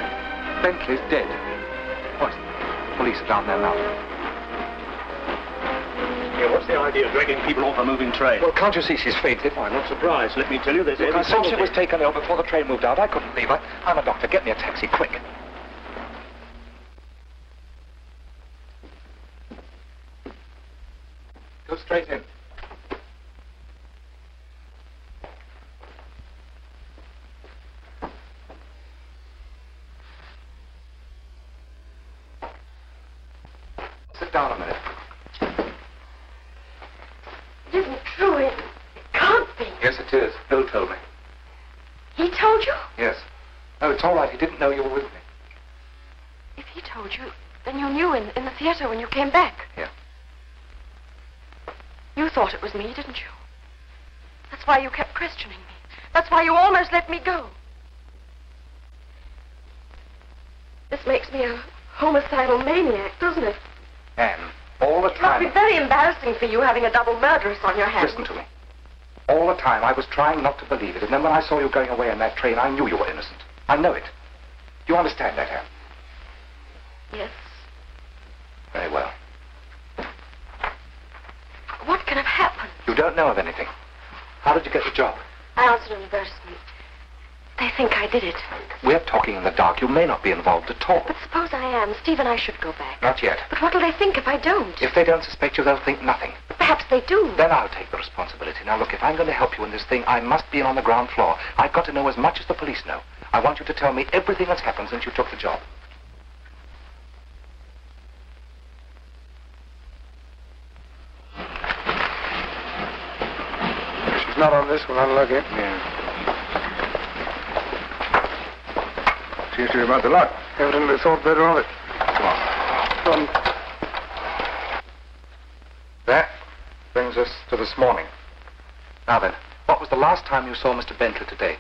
Bentley's dead. What? Police are down there now. Yeah, what's the idea of dragging people off a moving train? Well, can't you see she's fainted? I'm not surprised. Let me tell you, there's Look, every I saw she possibility. was taken ill before the train moved out. I couldn't leave her. I'm a doctor. Get me a taxi, quick. Go straight in. Sit down a minute. It isn't true. It can't be. Yes, it is. Bill told me. He told you? Yes. No, it's all right. He didn't know you were with me. If he told you, then you knew in the theater when you came back. Yeah. You thought it was me, didn't you? That's why you kept questioning me. That's why you almost let me go. This makes me a homicidal maniac, doesn't it? Anne, all the It must time... be very embarrassing for you having a double murderess on your hands. Listen to me. All the time I was trying not to believe it, and then when I saw you going away in that train, I knew you were innocent. I know it. Do you understand that, Anne? Yes. Very well. What can have happened? You don't know of anything. How did you get the job? I answered an advertisement. They think I did it. We're talking in the dark. You may not be involved at all. But suppose I am. Steve and I should go back. Not yet. But what will they think if I don't? If they don't suspect you, they'll think nothing. But perhaps they do. Then I'll take the responsibility. Now, look, if I'm going to help you in this thing, I must be in on the ground floor. I've got to know as much as the police know. I want you to tell me everything that's happened since you took the job. She's not on this one, unlucky. Yeah. Seems to be about the luck. Evidently thought better of it. Come on. That brings us to this morning. Now then, what was the last time you saw Mr. Bentley today?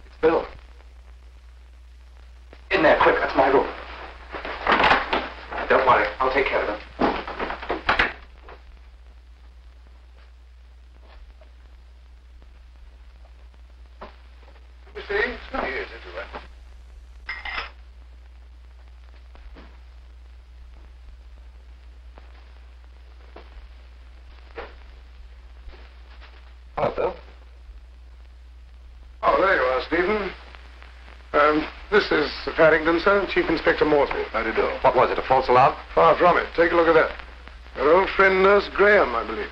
It's Bill. In there, quick, that's my room. Don't worry, I'll take care of them. You see? Yes, everywhere. Hello, Bill. Oh, there you are, Stephen. This is Farrington, sir. Chief Inspector Moresby. How do you do? What was it, a false alarm? Far from it. Take a look at that. Your old friend, Nurse Graham, I believe.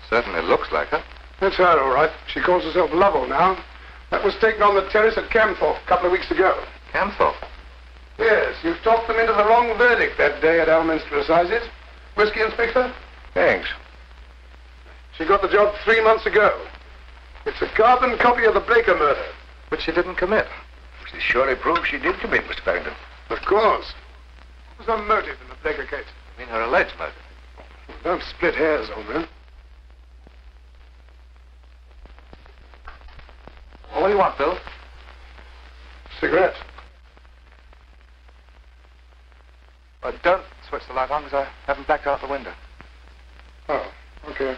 Certainly looks like her. That's her, all right. She calls herself Lovell now. That was taken on the terrace at Camthorpe a couple of weeks ago. Camthorpe? Yes, you've talked them into the wrong verdict that day at Alminster Assizes. Whiskey, Inspector? Thanks. She got the job 3 months ago. It's a carbon copy of the Blaker murder. Which she didn't commit. She This surely proves she did commit, Mr. Barrington. Of course. What was her motive in the Blaker case? I mean, her alleged motive. Don't split hairs, old man. Well, what do you want, Bill? Cigarettes. Don't switch the light on because I haven't blacked out the window. Oh, okay.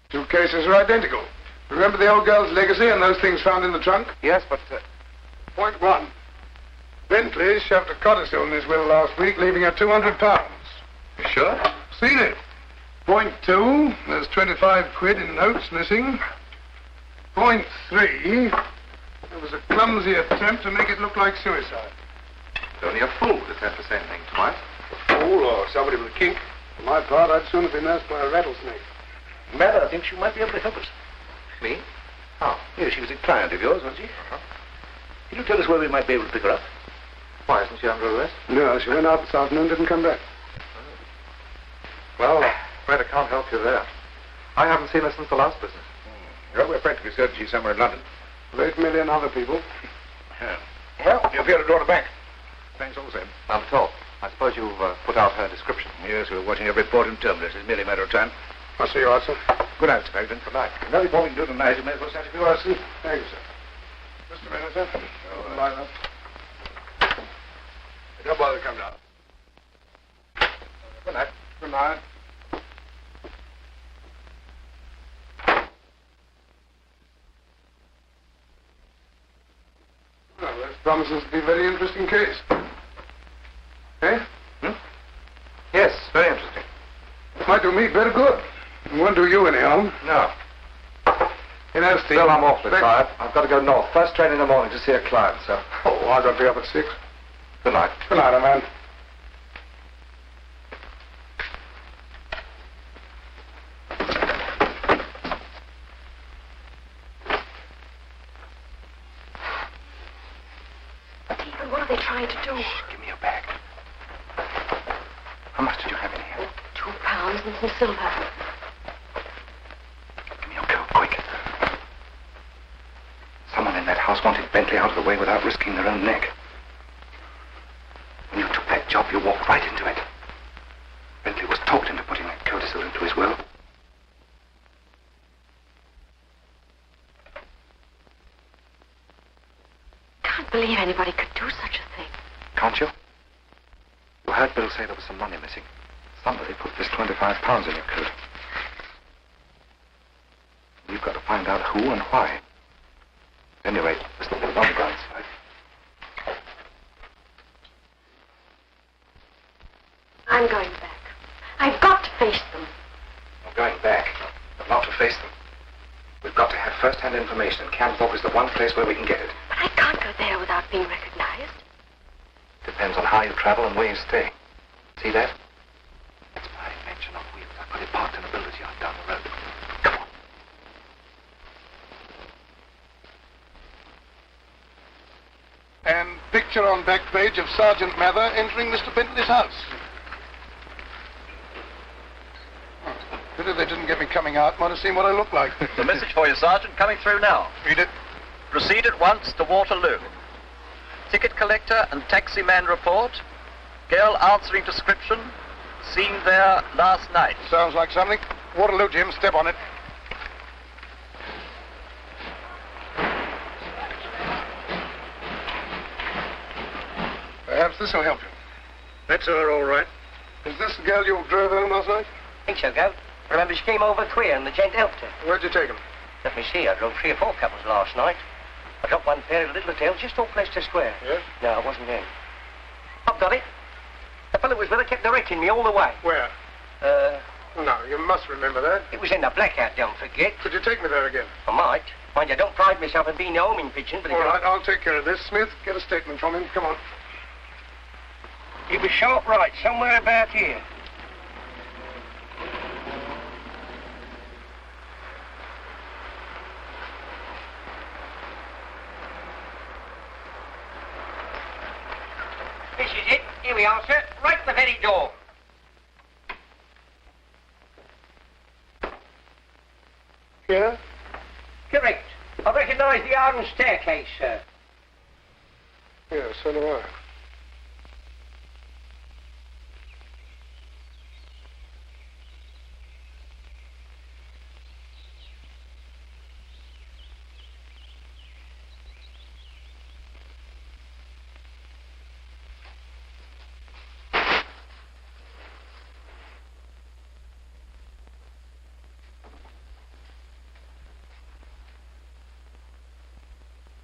Two cases are identical. Remember the old girl's legacy and those things found in the trunk? Yes, but... Point 1. Bentley shoved a codicil in his will last week, leaving her £200. You sure? Seen it. Point 2. There's 25 quid in notes missing. Point 3. There was a clumsy attempt to make it look like suicide. Only a fool would attempt the same thing twice. A fool or somebody with a kink. For my part, I'd sooner be nursed by a rattlesnake. Mather thinks you might be able to help us. Me? How? Yes, she was a client of yours, wasn't she? Can you tell us where we might be able to pick her up? Why, isn't she under arrest? No, she went out this afternoon and didn't come back. Well, I'm afraid I can't help you there. I haven't seen her since the last business. Well, we're practically certain she's somewhere in London. 8 million other people. Yeah. Well, you'll be able to draw the bank. Thanks all the same. Not at all. I suppose you've put out her description. Yes, we're watching every port and terminus. It's merely a matter of time. I'll see you out, sir. Good night, Mr. Barrington. Good night. Nothing more we can do tonight. You may as well start if you are asleep. Thank you, sir. Just a minute, sir. Oh, bye, now. Don't bother to come down. Good night. Good night. Well, this promises to be a very interesting case. Eh? Yes, very interesting. Might do me very good. It won't do you any harm. No. You know, Steve... Still, I'm awfully tired. I've got to go north. First train in the morning to see a client, so... Oh, I've got to be up at 6. Good night. Good night, old man. Stephen, what are they trying to do? Shh, give me your bag. How much did you have in here? £2 and some silver. Give me your coat, quick. Someone in that house wanted Bentley out of the way without risking their own neck. When you took that job, you walked right into it. Bentley was talked into putting that codicil into his will. Can't believe anybody could do such a thing. Can't you? You heard Bill say there was some money missing. Somebody put this £25 in your coat. You've got to find out who and why. At any rate, there's nothing on the bright side. I'm going back. I've got to face them. I'm going back, but not to face them. We've got to have first-hand information, and Camthorpe is the one place where we can get it. But I can't go there without being recognized. Depends on how you travel and where you stay. See that? That's my invention on wheels. I put it parked in a building yard down the road. Come on. And picture on back page of Sergeant Mather entering Mr. Bentley's house. Pity they didn't get me coming out. Might have seen what I look like. The message for you, Sergeant, coming through now. Read it. Proceed at once to Waterloo. Ticket collector and taxi man report. Girl answering description. Seen there last night. Sounds like something. Waterloo, Jim. Step on it. Perhaps this will help you. That's her, all right. Is this the girl you drove home last night? I think so, Goat. Remember, she came over queer and the gent helped her. Where'd you take him? Let me see, I drove 3 or 4 couples last night. I dropped one pair at Little Hotel just off Leicester Square. Yes? No, I wasn't there. I've got it. The fellow who was with her kept directing me all the way. Where? No, you must remember that. It was in the blackout, don't forget. Could you take me there again? I might. Mind you, I don't pride myself in being a homing pigeon, but... All right, I'll take care of this. Smith, get a statement from him. Come on. It was sharp right, somewhere about here. This is it. Here we are, sir. Right at the very door. recognize the iron staircase, sir. Yeah, so do I.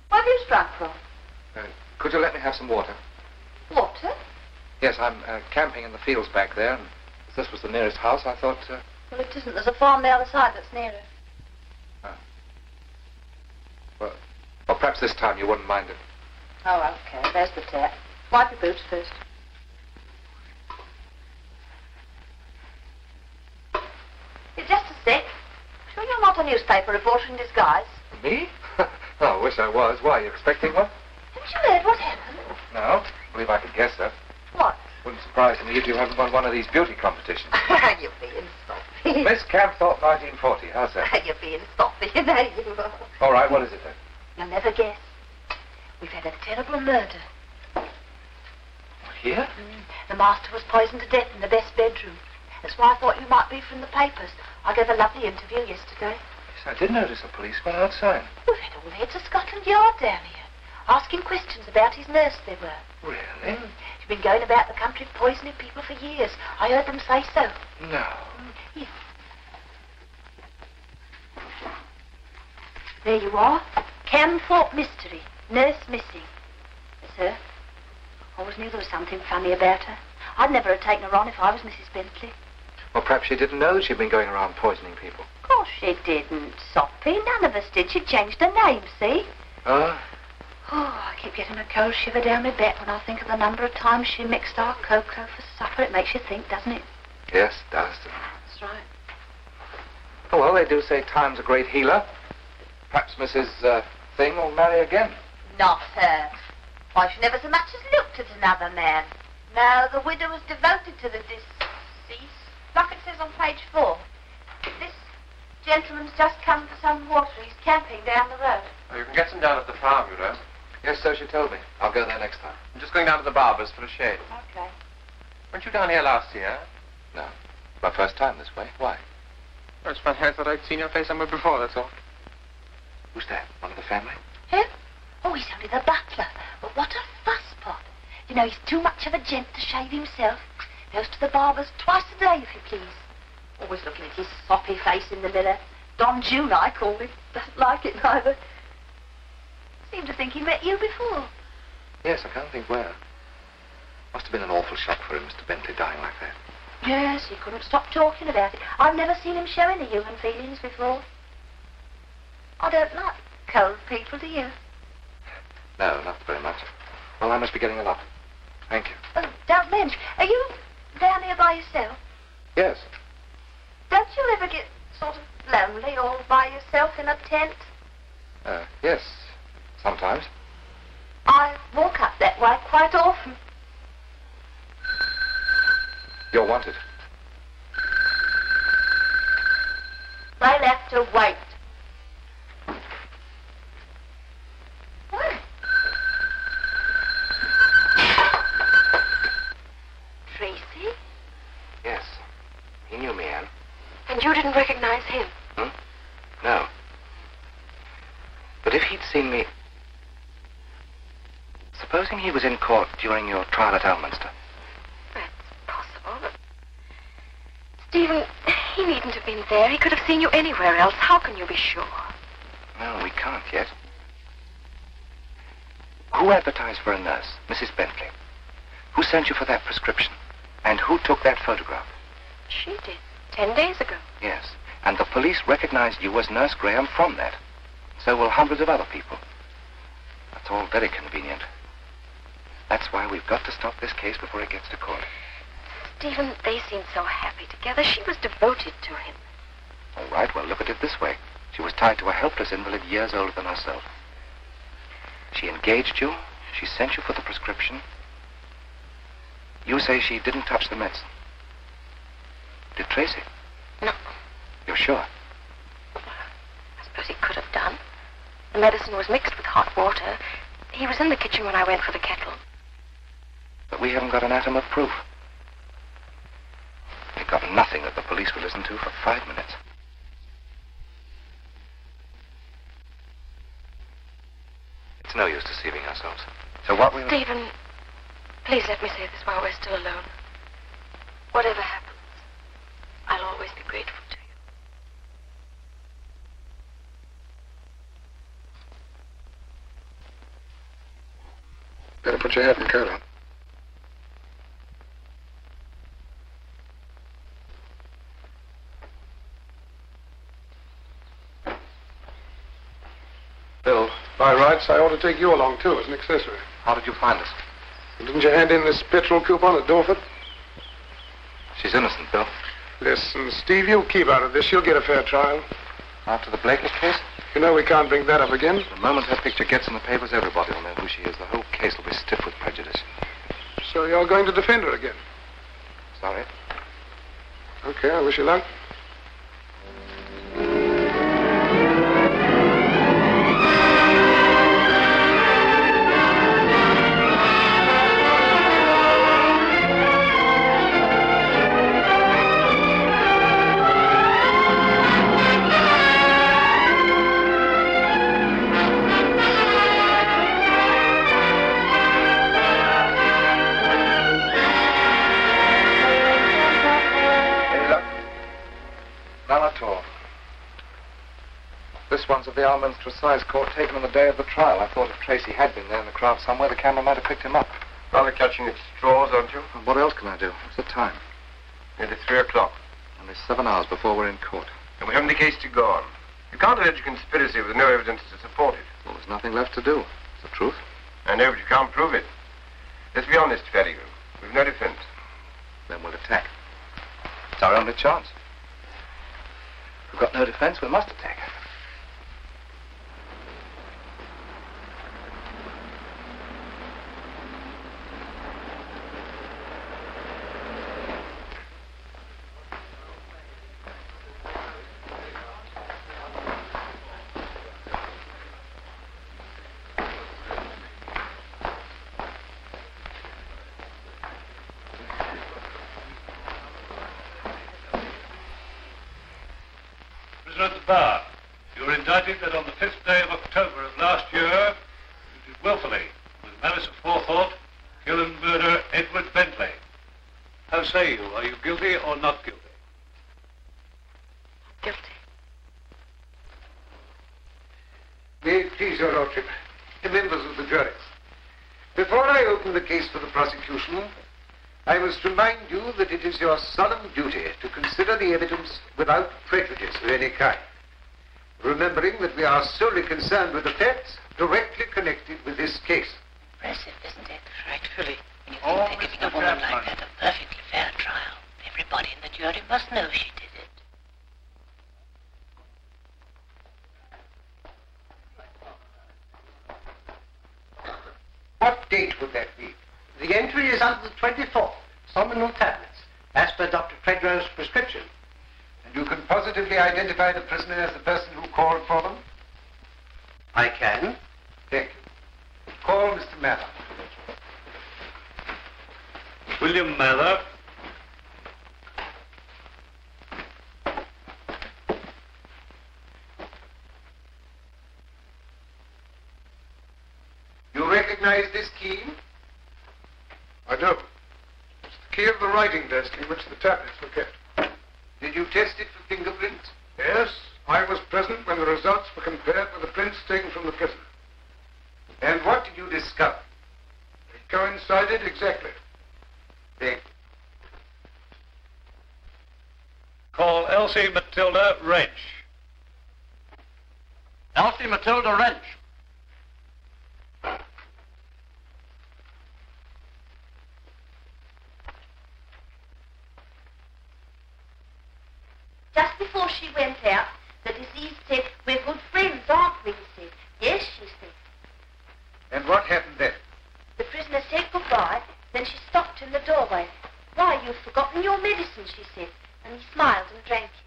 What have you struck from? Could you let me have some water? Water? Yes, I'm camping in the fields back there, and if this was the nearest house, I thought... Well, it isn't. There's a farm the other side that's nearer. Well, perhaps this time you wouldn't mind it. Oh, okay. There's the tap. Wipe your boots first. Just a sec. Sure you're not a newspaper reporter in disguise? Me? Oh, I wish I was. Why, you expecting one? Haven't you heard what happened? No. I believe I could guess that. What? Wouldn't surprise me if you haven't won one of these beauty competitions. You're being soppy. Miss Campthorpe 1940. How's that? You're being soppy, you know you are. All right, what is it then? You'll never guess. We've had a terrible murder. Here? The master was poisoned to death in the best bedroom. That's why I thought you might be from the papers. I gave a lovely interview yesterday. Yes, I did notice a policeman outside. We've had all the heads of Scotland Yard down here, asking questions about his nurse, they were. Really? He's been going about the country poisoning people for years. I heard them say so. No. Yes. There you are. Camthorpe mystery. Nurse missing. Yes, sir. I always knew there was something funny about her. I'd never have taken her on if I was Mrs. Bentley. Well, perhaps she didn't know she'd been going around poisoning people. Of course she didn't, Soppy. None of us did. She changed her name, see? Oh? Oh, I keep getting a cold shiver down my back when I think of the number of times she mixed our cocoa for supper. It makes you think, doesn't it? Yes, it does. That's right. Oh, well, they do say time's a great healer. Perhaps Mrs. Thing will marry again. Not her. Why, she never so much as looked at another man. No, the widow was devoted to the deceased, like it says on page 4. This gentleman's just come for some water. He's camping down the road. Oh, you can get some down at the farm, you know. Yes, so she told me. I'll go there next time. I'm just going down to the barber's for a shave. Okay. Weren't you down here last year? No. My first time this way. Why? Oh, it's funny. I thought I'd seen your face somewhere before, that's all. Who's that? One of the family? Him? Oh, he's only the butler. But what a fusspot. You know, he's too much of a gent to shave himself. Goes to the barber's twice a day, if you please. Always looking at his soppy face in the mirror. Don June, I call him. Doesn't like it, neither. Seemed to think he met you before. Yes, I can't think where. Must have been an awful shock for him, Mr. Bentley, dying like that. Yes, he couldn't stop talking about it. I've never seen him show any human feelings before. I don't like cold people, do you? No, not very much. Well, I must be getting a lot. Thank you. Oh, don't mention. Are you down here by yourself? Yes. Don't you ever get sort of lonely all by yourself in a tent? Yes. Sometimes. I walk up that way quite often. You're wanted. They'll have to wait. What? Tracy? Yes. He knew me, Anne. And you didn't recognize him? No. But if he'd seen me... Supposing he was in court during your trial at Elminster. That's possible, but... Stephen, he needn't have been there. He could have seen you anywhere else. How can you be sure? No, we can't yet. Who advertised for a nurse? Mrs. Bentley. Who sent you for that prescription? And who took that photograph? She did. 10 days ago. Yes. And the police recognized you as Nurse Graham from that. So will hundreds of other people. That's all very convenient. That's why we've got to stop this case before it gets to court. Stephen, they seemed so happy together. She was devoted to him. All right, well, look at it this way. She was tied to a helpless invalid years older than herself. She engaged you. She sent you for the prescription. You say she didn't touch the medicine. Did Tracy? No. You're sure? I suppose he could have done. The medicine was mixed with hot water. He was in the kitchen when I went for the kettle. But we haven't got an atom of proof. We've got nothing that the police will listen to for 5 minutes. It's no use deceiving ourselves. So what we... Stephen, please let me say this while we're still alone. Whatever happens, I'll always be grateful to you. Better put your hat and coat on. Bill, By rights, I ought to take you along, too, as an accessory. how did you find us? Didn't you hand in this petrol coupon at Dorford? She's innocent, Bill. Listen, Steve, you keep out of this. You'll get a fair trial. After the Blakely case? You know we can't bring that up again. The moment her picture gets in the papers, everybody will know who she is. The whole case will be stiff with prejudice. So you're going to defend her again? Sorry. Okay, I wish you luck. None at all. This one's of the Alminster Assize Court, taken on the day of the trial. I thought if Tracy had been there in the crowd somewhere, the camera might have picked him up. Rather catching at straws, aren't you? And what else can I do? What's the time? Nearly 3 o'clock. Only 7 hours before we're in court. And we haven't the case to go on. You can't allege a conspiracy with no evidence to support it. Well, there's nothing left to do. It's the truth. I know, but you can't prove it. Let's be honest, Ferrigan. We've no defense. Then we'll attack. It's our only chance. We've got no defense, we must attack. Prisoner at the bar, you are indicted that on the 5th day of October of last year, you did willfully, with malice aforethought, kill and murder Edward Bentley. How say you? Are you guilty or not guilty? Guilty. May it please your lordship, the members of the jury. Before I open the case for the prosecution, I must remind you that it is your solemn duty to consider the evidence without prejudice of any kind, remembering that we are solely concerned with the facts directly connected with this case. Impressive, isn't it? Frightfully. When you think Oh, they're giving Mr. a woman Chapman. like that a perfectly fair trial. Everybody in the jury must know she did it. What date would that be? The entry is under the 24th, somnol tablets, as per Dr. Treadrow's prescription. And you can positively identify the prisoner as the person who called for them? I can. Thank you. Call Mr. Mather. William Mather. You recognize this key? I do. It's the key of the writing desk in which the tablets were kept. Did you test it for fingerprints? Yes, I was present when the results were compared with the prints taken from the prisoner. And what did you discover? It coincided exactly. Thank you. Call Elsie Matilda Wrench. Elsie Matilda Wrench. Just before she went out, the deceased said, "We're good friends, aren't we?" he said. "Yes," she said. And what happened then? The prisoner said goodbye, then she stopped in the doorway. "Why, you've forgotten your medicine," she said, and he smiled and drank it.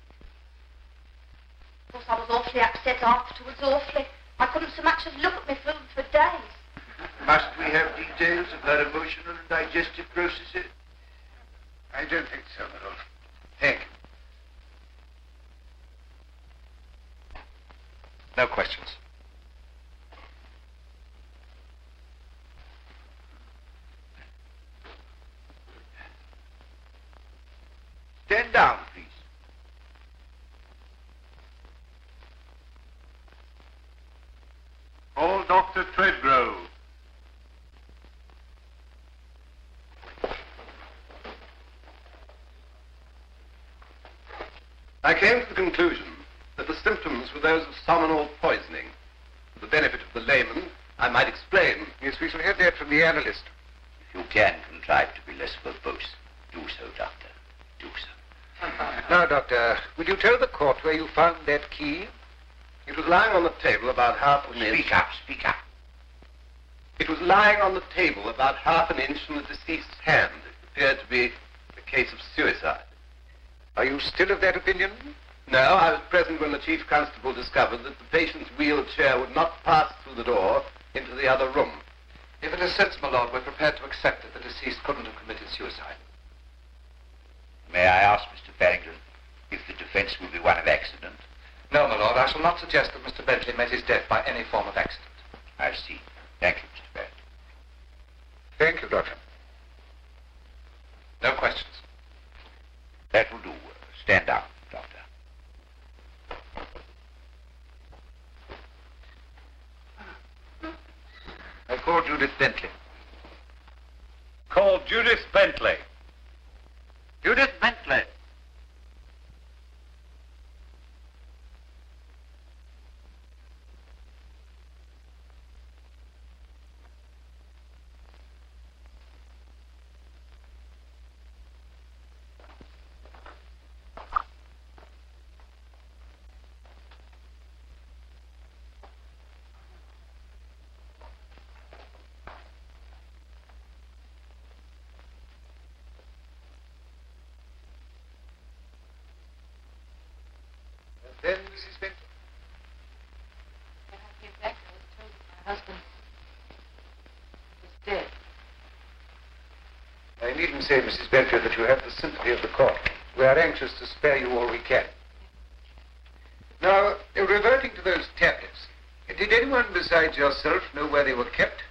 Of course, I was awfully upset afterwards, awfully. I couldn't so much as look at my food for days. Must we have details of her emotional and digestive processes? I don't think so, my lord. Thank you. No questions. Stand down, please. Call Dr. Treadgrove. I came to the conclusion that the symptoms were those of salmonal poisoning. For the benefit of the layman, I might explain. Yes, we shall have that from the analyst. If you can contrive to be less verbose, do so, Doctor. Do so. Now, Doctor, will you tell the court where you found that key? It was lying on the table about half an inch. Speak up, speak up. It was lying on the table about half an inch from the deceased's hand. It appeared to be a case of suicide. Are you still of that opinion? No, I was present when the chief constable discovered that the patient's wheelchair would not pass through the door into the other room. If it is sense, my lord, we're prepared to accept that the deceased couldn't have committed suicide. May I ask, Mr. Farrington, if the defense will be one of accident? No, my lord, I shall not suggest that Mr. Bentley met his death by any form of accident. I see. Thank you, Mr. Farrington. Thank you, Doctor. No questions. That will do. Stand down, Doctor. I call Judith Bentley. Call Judith Bentley. Judith Bentley. Then, Mrs. Bentley. When I came back, I was told that my husband was dead. I needn't say, Mrs. Bentley, that you have the sympathy of the court. We are anxious to spare you all we can. Now, reverting to those tablets, did anyone besides yourself know where they were kept?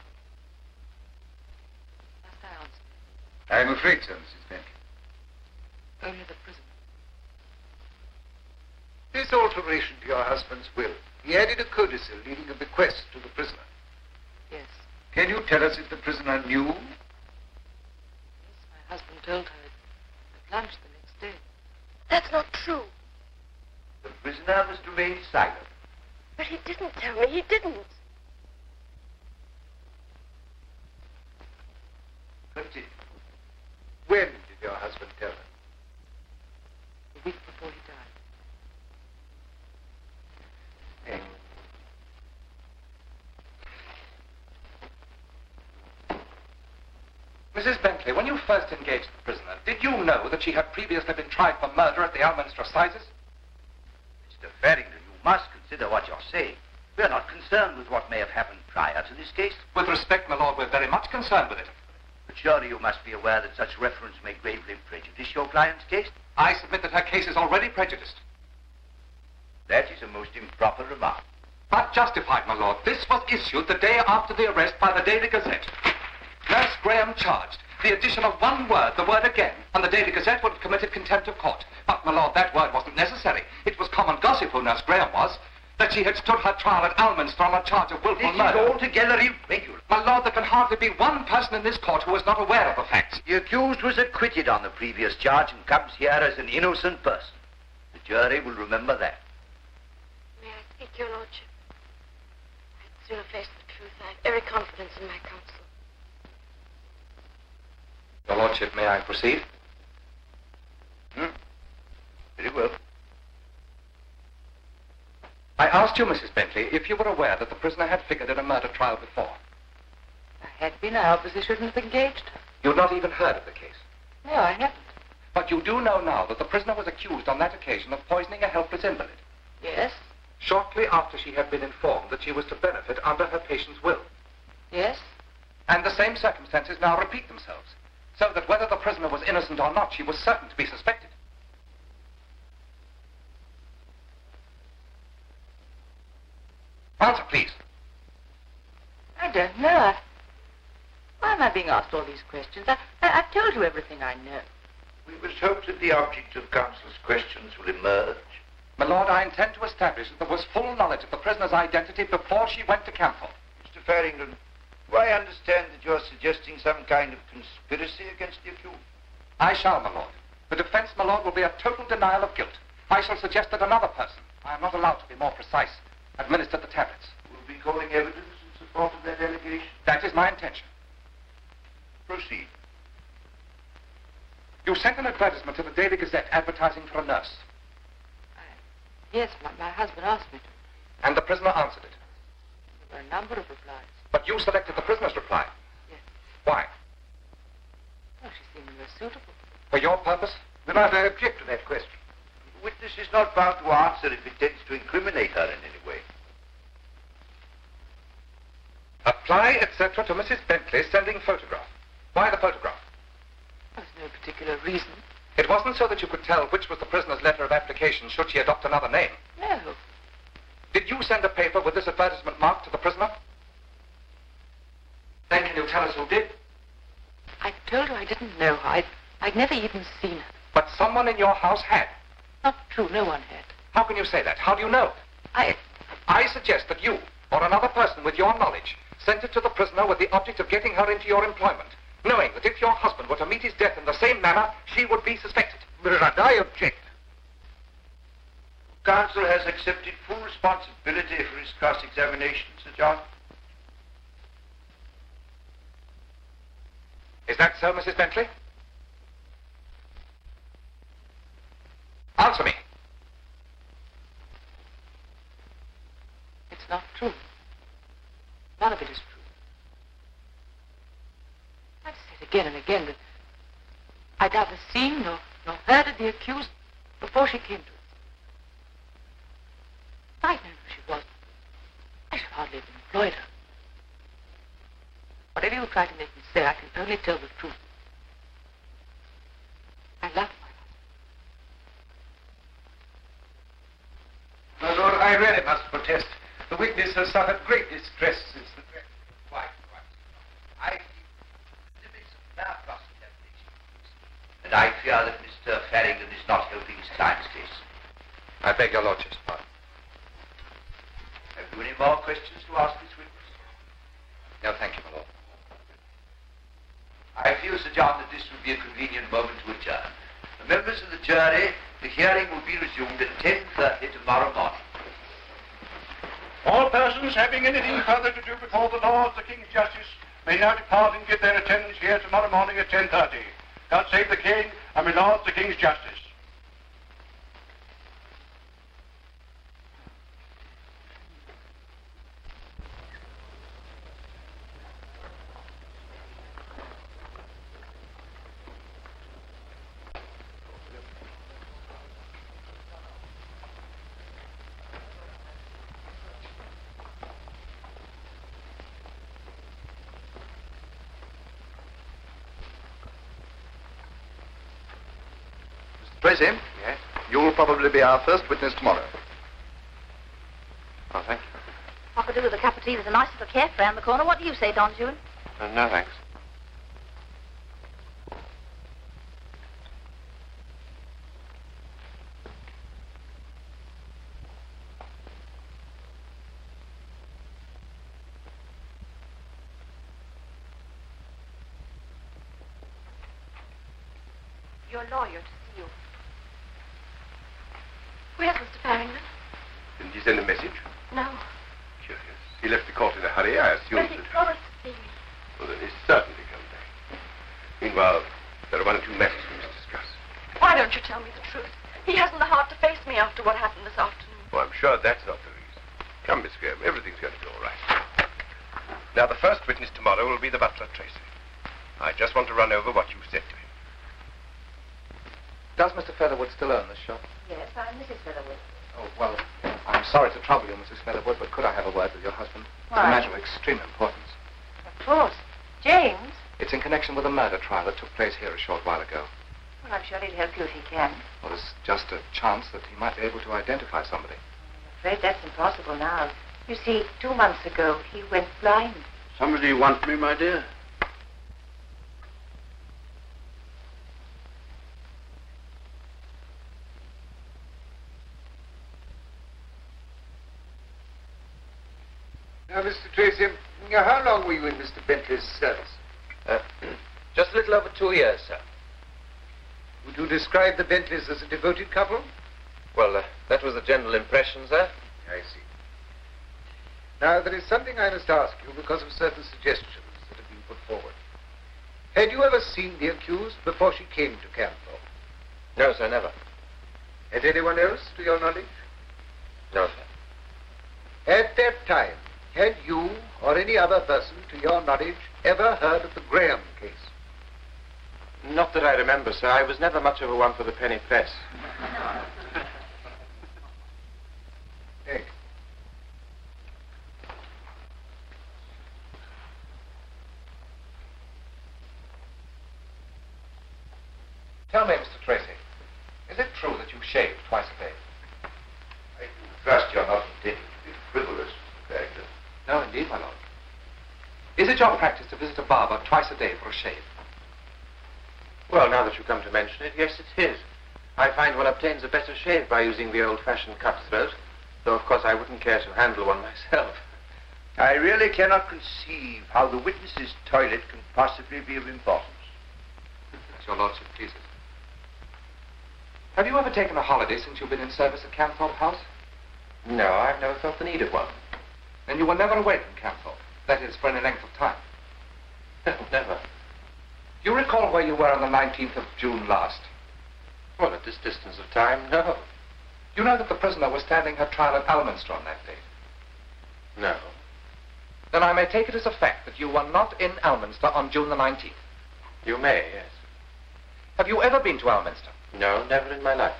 Must I answer? I'm afraid so, Mrs. Bentley. Only the prisoner. This alteration to your husband's will, he added a codicil leaving a bequest to the prisoner. Yes. Can you tell us if the prisoner knew? Yes, my husband told her at lunch the next day. That's not true. The prisoner must remain silent. But he didn't tell me. He didn't. Continue. When did your husband tell her? A week before he died. Thank you. Mrs. Bentley, when you first engaged the prisoner, did you know that she had previously been tried for murder at the Alminster Assizes? Mr. Farrington, you must consider what you're saying. We are not concerned with what may have happened prior to this case. With respect, my lord, we're very much concerned with it. But surely you must be aware that such reference may gravely prejudice your client's case. I submit that her case is already prejudiced. That is a most improper remark. But justified, my lord. This was issued the day after the arrest by the Daily Gazette. Nurse Graham charged. The addition of one word, the word again, and the Daily Gazette would have committed contempt of court. But, my lord, that word wasn't necessary. It was common gossip, who Nurse Graham was, that she had stood her trial at Alminster on a charge of willful murder. This is altogether irregular. My lord, there can hardly be one person in this court who is not aware of the facts. The accused was acquitted on the previous charge and comes here as an innocent person. The jury will remember that. May I speak, your lordship? I'd sooner face the truth. I have every confidence in my counsel. Your lordship, may I proceed? Very well. I asked you, Mrs. Bentley, if you were aware that the prisoner had figured in a murder trial before. I had been. I obviously shouldn't have engaged her. You'd not even heard of the case. No, I haven't. But you do know now that the prisoner was accused on that occasion of poisoning a helpless invalid. Yes. shortly after she had been informed that she was to benefit under her patient's will. Yes? And the same circumstances now repeat themselves, so that whether the prisoner was innocent or not, she was certain to be suspected. Answer, please. I don't know. Why am I being asked all these questions? I've told you everything I know. We must hope that the object of counsel's questions will emerge. My lord, I intend to establish that there was full knowledge of the prisoner's identity before she went to Camphor. Mr. Farrington, do I understand that you're suggesting some kind of conspiracy against the accused? I shall, my lord. The defense, my lord, will be a total denial of guilt. I shall suggest that another person, I am not allowed to be more precise, administered the tablets. Will be calling evidence in support of that allegation? That is my intention. Proceed. You sent an advertisement to the Daily Gazette advertising for a nurse. Yes, my husband asked me to. And the prisoner answered it. There were a number of replies. But you selected the prisoner's reply. Yes. Why? Well, she seemed most suitable. For your purpose? Then I object to that question. The witness is not bound to answer if it tends to incriminate her in any way. Apply, etc. to Mrs. Bentley, sending photograph. Why the photograph? There's no particular reason. It wasn't so that you could tell which was the prisoner's letter of application should she adopt another name. No. Did you send a paper with this advertisement marked to the prisoner? Then can you tell us who did? I told her I didn't know her. I'd never even seen her. But someone in your house had. Not true. No one had. How can you say that? How do you know? I suggest that you, or another person with your knowledge, sent it to the prisoner with the object of getting her into your employment, knowing that if your husband were to meet his death in the same manner, she would be suspected. But I object. Counsel has accepted full responsibility for his cross-examination, Sir John. Is that so, Mrs. Bentley? Answer me. It's not true. None of it is true. I've said again and again that I'd neither seen nor heard of the accused before she came to us. If I'd known who she was, I should hardly have employed her. Whatever you try to make me say, I can only tell the truth. I love my My lord, I really must protest. The witness has suffered great distress since the death. Quite. I feel the limits of fair cross-examination. And I fear that Mr. Farrington is not helping his client's case. I beg your lordship's pardon. Have you any more questions to ask this witness? No, thank you, my lord. I feel, Sir John, that this would be a convenient moment to adjourn. The members of the jury, the hearing will be resumed at 10:30 tomorrow morning. All persons having anything further to do before the Lord, the King's Justice, may now depart and give their attendance here tomorrow morning at 10:30. God save the King, and my Lord, the King's Justice. Tracy? Yes? You'll probably be our first witness tomorrow. Oh, thank you. What could do with a cup of tea? There's a nice little cafe round the corner. What do you say, Don Juan? No, thanks. Your lawyer to see you. Where's Mr. Farrington? Didn't he send a message? No. Curious. He left the court in a hurry, I assume. But he promised to see me. Well, then he's certainly come back. Meanwhile, there are one or two matters we must discuss. Why don't you tell me the truth? He hasn't the heart to face me after what happened this afternoon. Oh, I'm sure that's not the reason. Come, Miss Graham, everything's going to be all right. Now, the first witness tomorrow will be the butler, Tracy. I just want to run over what you said to him. Does Mr. Featherwood still own this shop? Yes, I'm Mrs. Featherwood. Oh, well, I'm sorry to trouble you, Mrs. Featherwood, but could I have a word with your husband? It's Why? a matter of extreme importance. Of course. James? It's in connection with a murder trial that took place here a short while ago. Well, I'm sure he'll help you if he can. Well, there's just a chance that he might be able to identify somebody. I'm afraid that's impossible now. You see, 2 months ago, he went blind. Somebody want me, my dear? Now, Mr. Tracy, how long were you in Mr. Bentley's service? Just a little over 2 years, sir. Would you describe the Bentleys as a devoted couple? Well, that was the general impression, sir. I see. Now, there is something I must ask you because of certain suggestions that have been put forward. Had you ever seen the accused before she came to Camthorpe? No, sir, never. Had anyone else, to your knowledge? No, sir. At that time, had you or any other person, to your knowledge, ever heard of the Graham case? Not that I remember, sir. I was never much of a one for the penny press. Thank you. Tell me, Mr. Tracy, is it true that you shave twice a day? I trust you're not intending to be frivolous, Character. No, indeed, my lord. Is it your practice to visit a barber twice a day for a shave? Well, now that you come to mention it, yes, it is. I find one obtains a better shave by using the old-fashioned cutthroat, though, of course, I wouldn't care to handle one myself. I really cannot conceive how the witness's toilet can possibly be of importance. As your lordship pleases. Have you ever taken a holiday since you've been in service at Camthorpe House? No, I've never felt the need of one. Then you were never away from Camthorpe. That is, for any length of time. No, never. Do you recall where you were on the 19th of June last? Well, at this distance of time, no. You know that the prisoner was standing her trial at Alminster on that day? No. Then I may take it as a fact that you were not in Alminster on June the 19th. You may, yes. Have you ever been to Alminster? No, never in my life.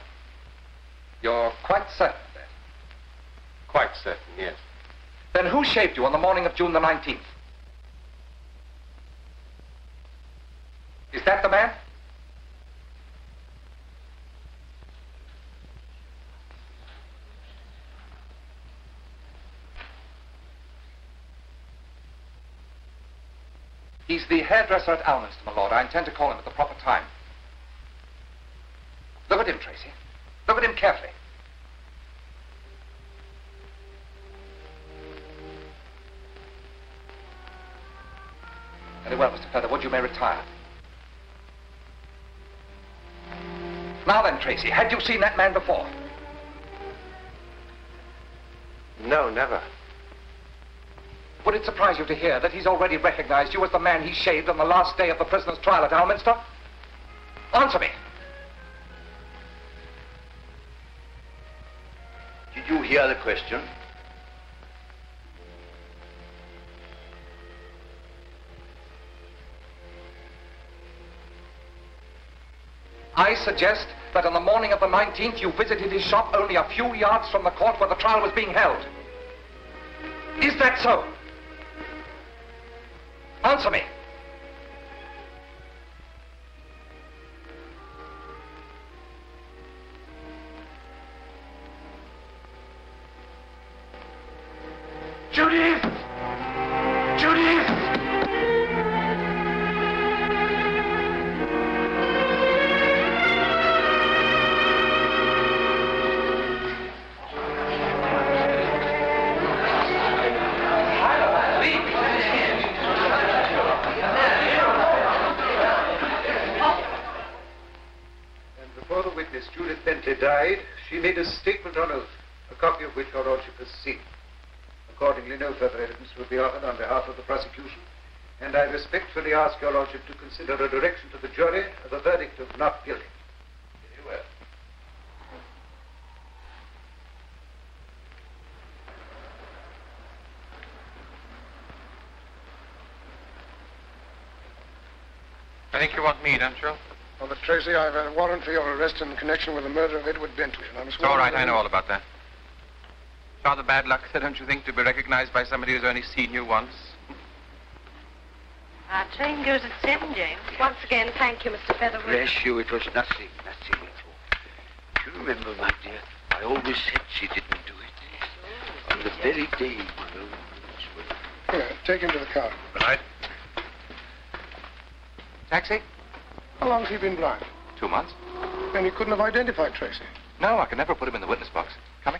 You're quite certain of that? Quite certain, yes. Then who shaved you on the morning of June the 19th? Is that the man? He's the hairdresser at Alminster, my lord. I intend to call him at the proper time. Look at him, Tracy. Look at him carefully. Very well, Mr. Featherwood, you may retire. Now then, Tracy, had you seen that man before? No, never. Would it surprise you to hear that he's already recognized you as the man he shaved on the last day of the prisoner's trial at Alminster? Answer me. Did you hear the question? I suggest that on the morning of the 19th you visited his shop only a few yards from the court where the trial was being held. Is that so? Answer me. Judith! Judith! Before the witness, Judith Bentley, died, she made a statement on oath, a copy of which your lordship has seen. Accordingly, no further evidence will be offered on behalf of the prosecution, and I respectfully ask your lordship to consider a direction to the jury of a verdict of not guilty. Very well. I think you want me, don't you? Well, but Tracy, I've a warrant for your arrest in connection with the murder of Edward Bentley, and I'm It's all right. I know all about that. rather bad luck, don't you think, to be recognized by somebody who's only seen you once? Our train goes at 7, James. Once again, thank you, Mr. Featherwood. Bless you, it was nothing at all. Do you remember, my dear, I always said she didn't do it. On the very day my own words were. Here, take him to the car. Right. Taxi? How long's he been blind? 2 months. Then you couldn't have identified Tracy. No, I could never put him in the witness box. Coming?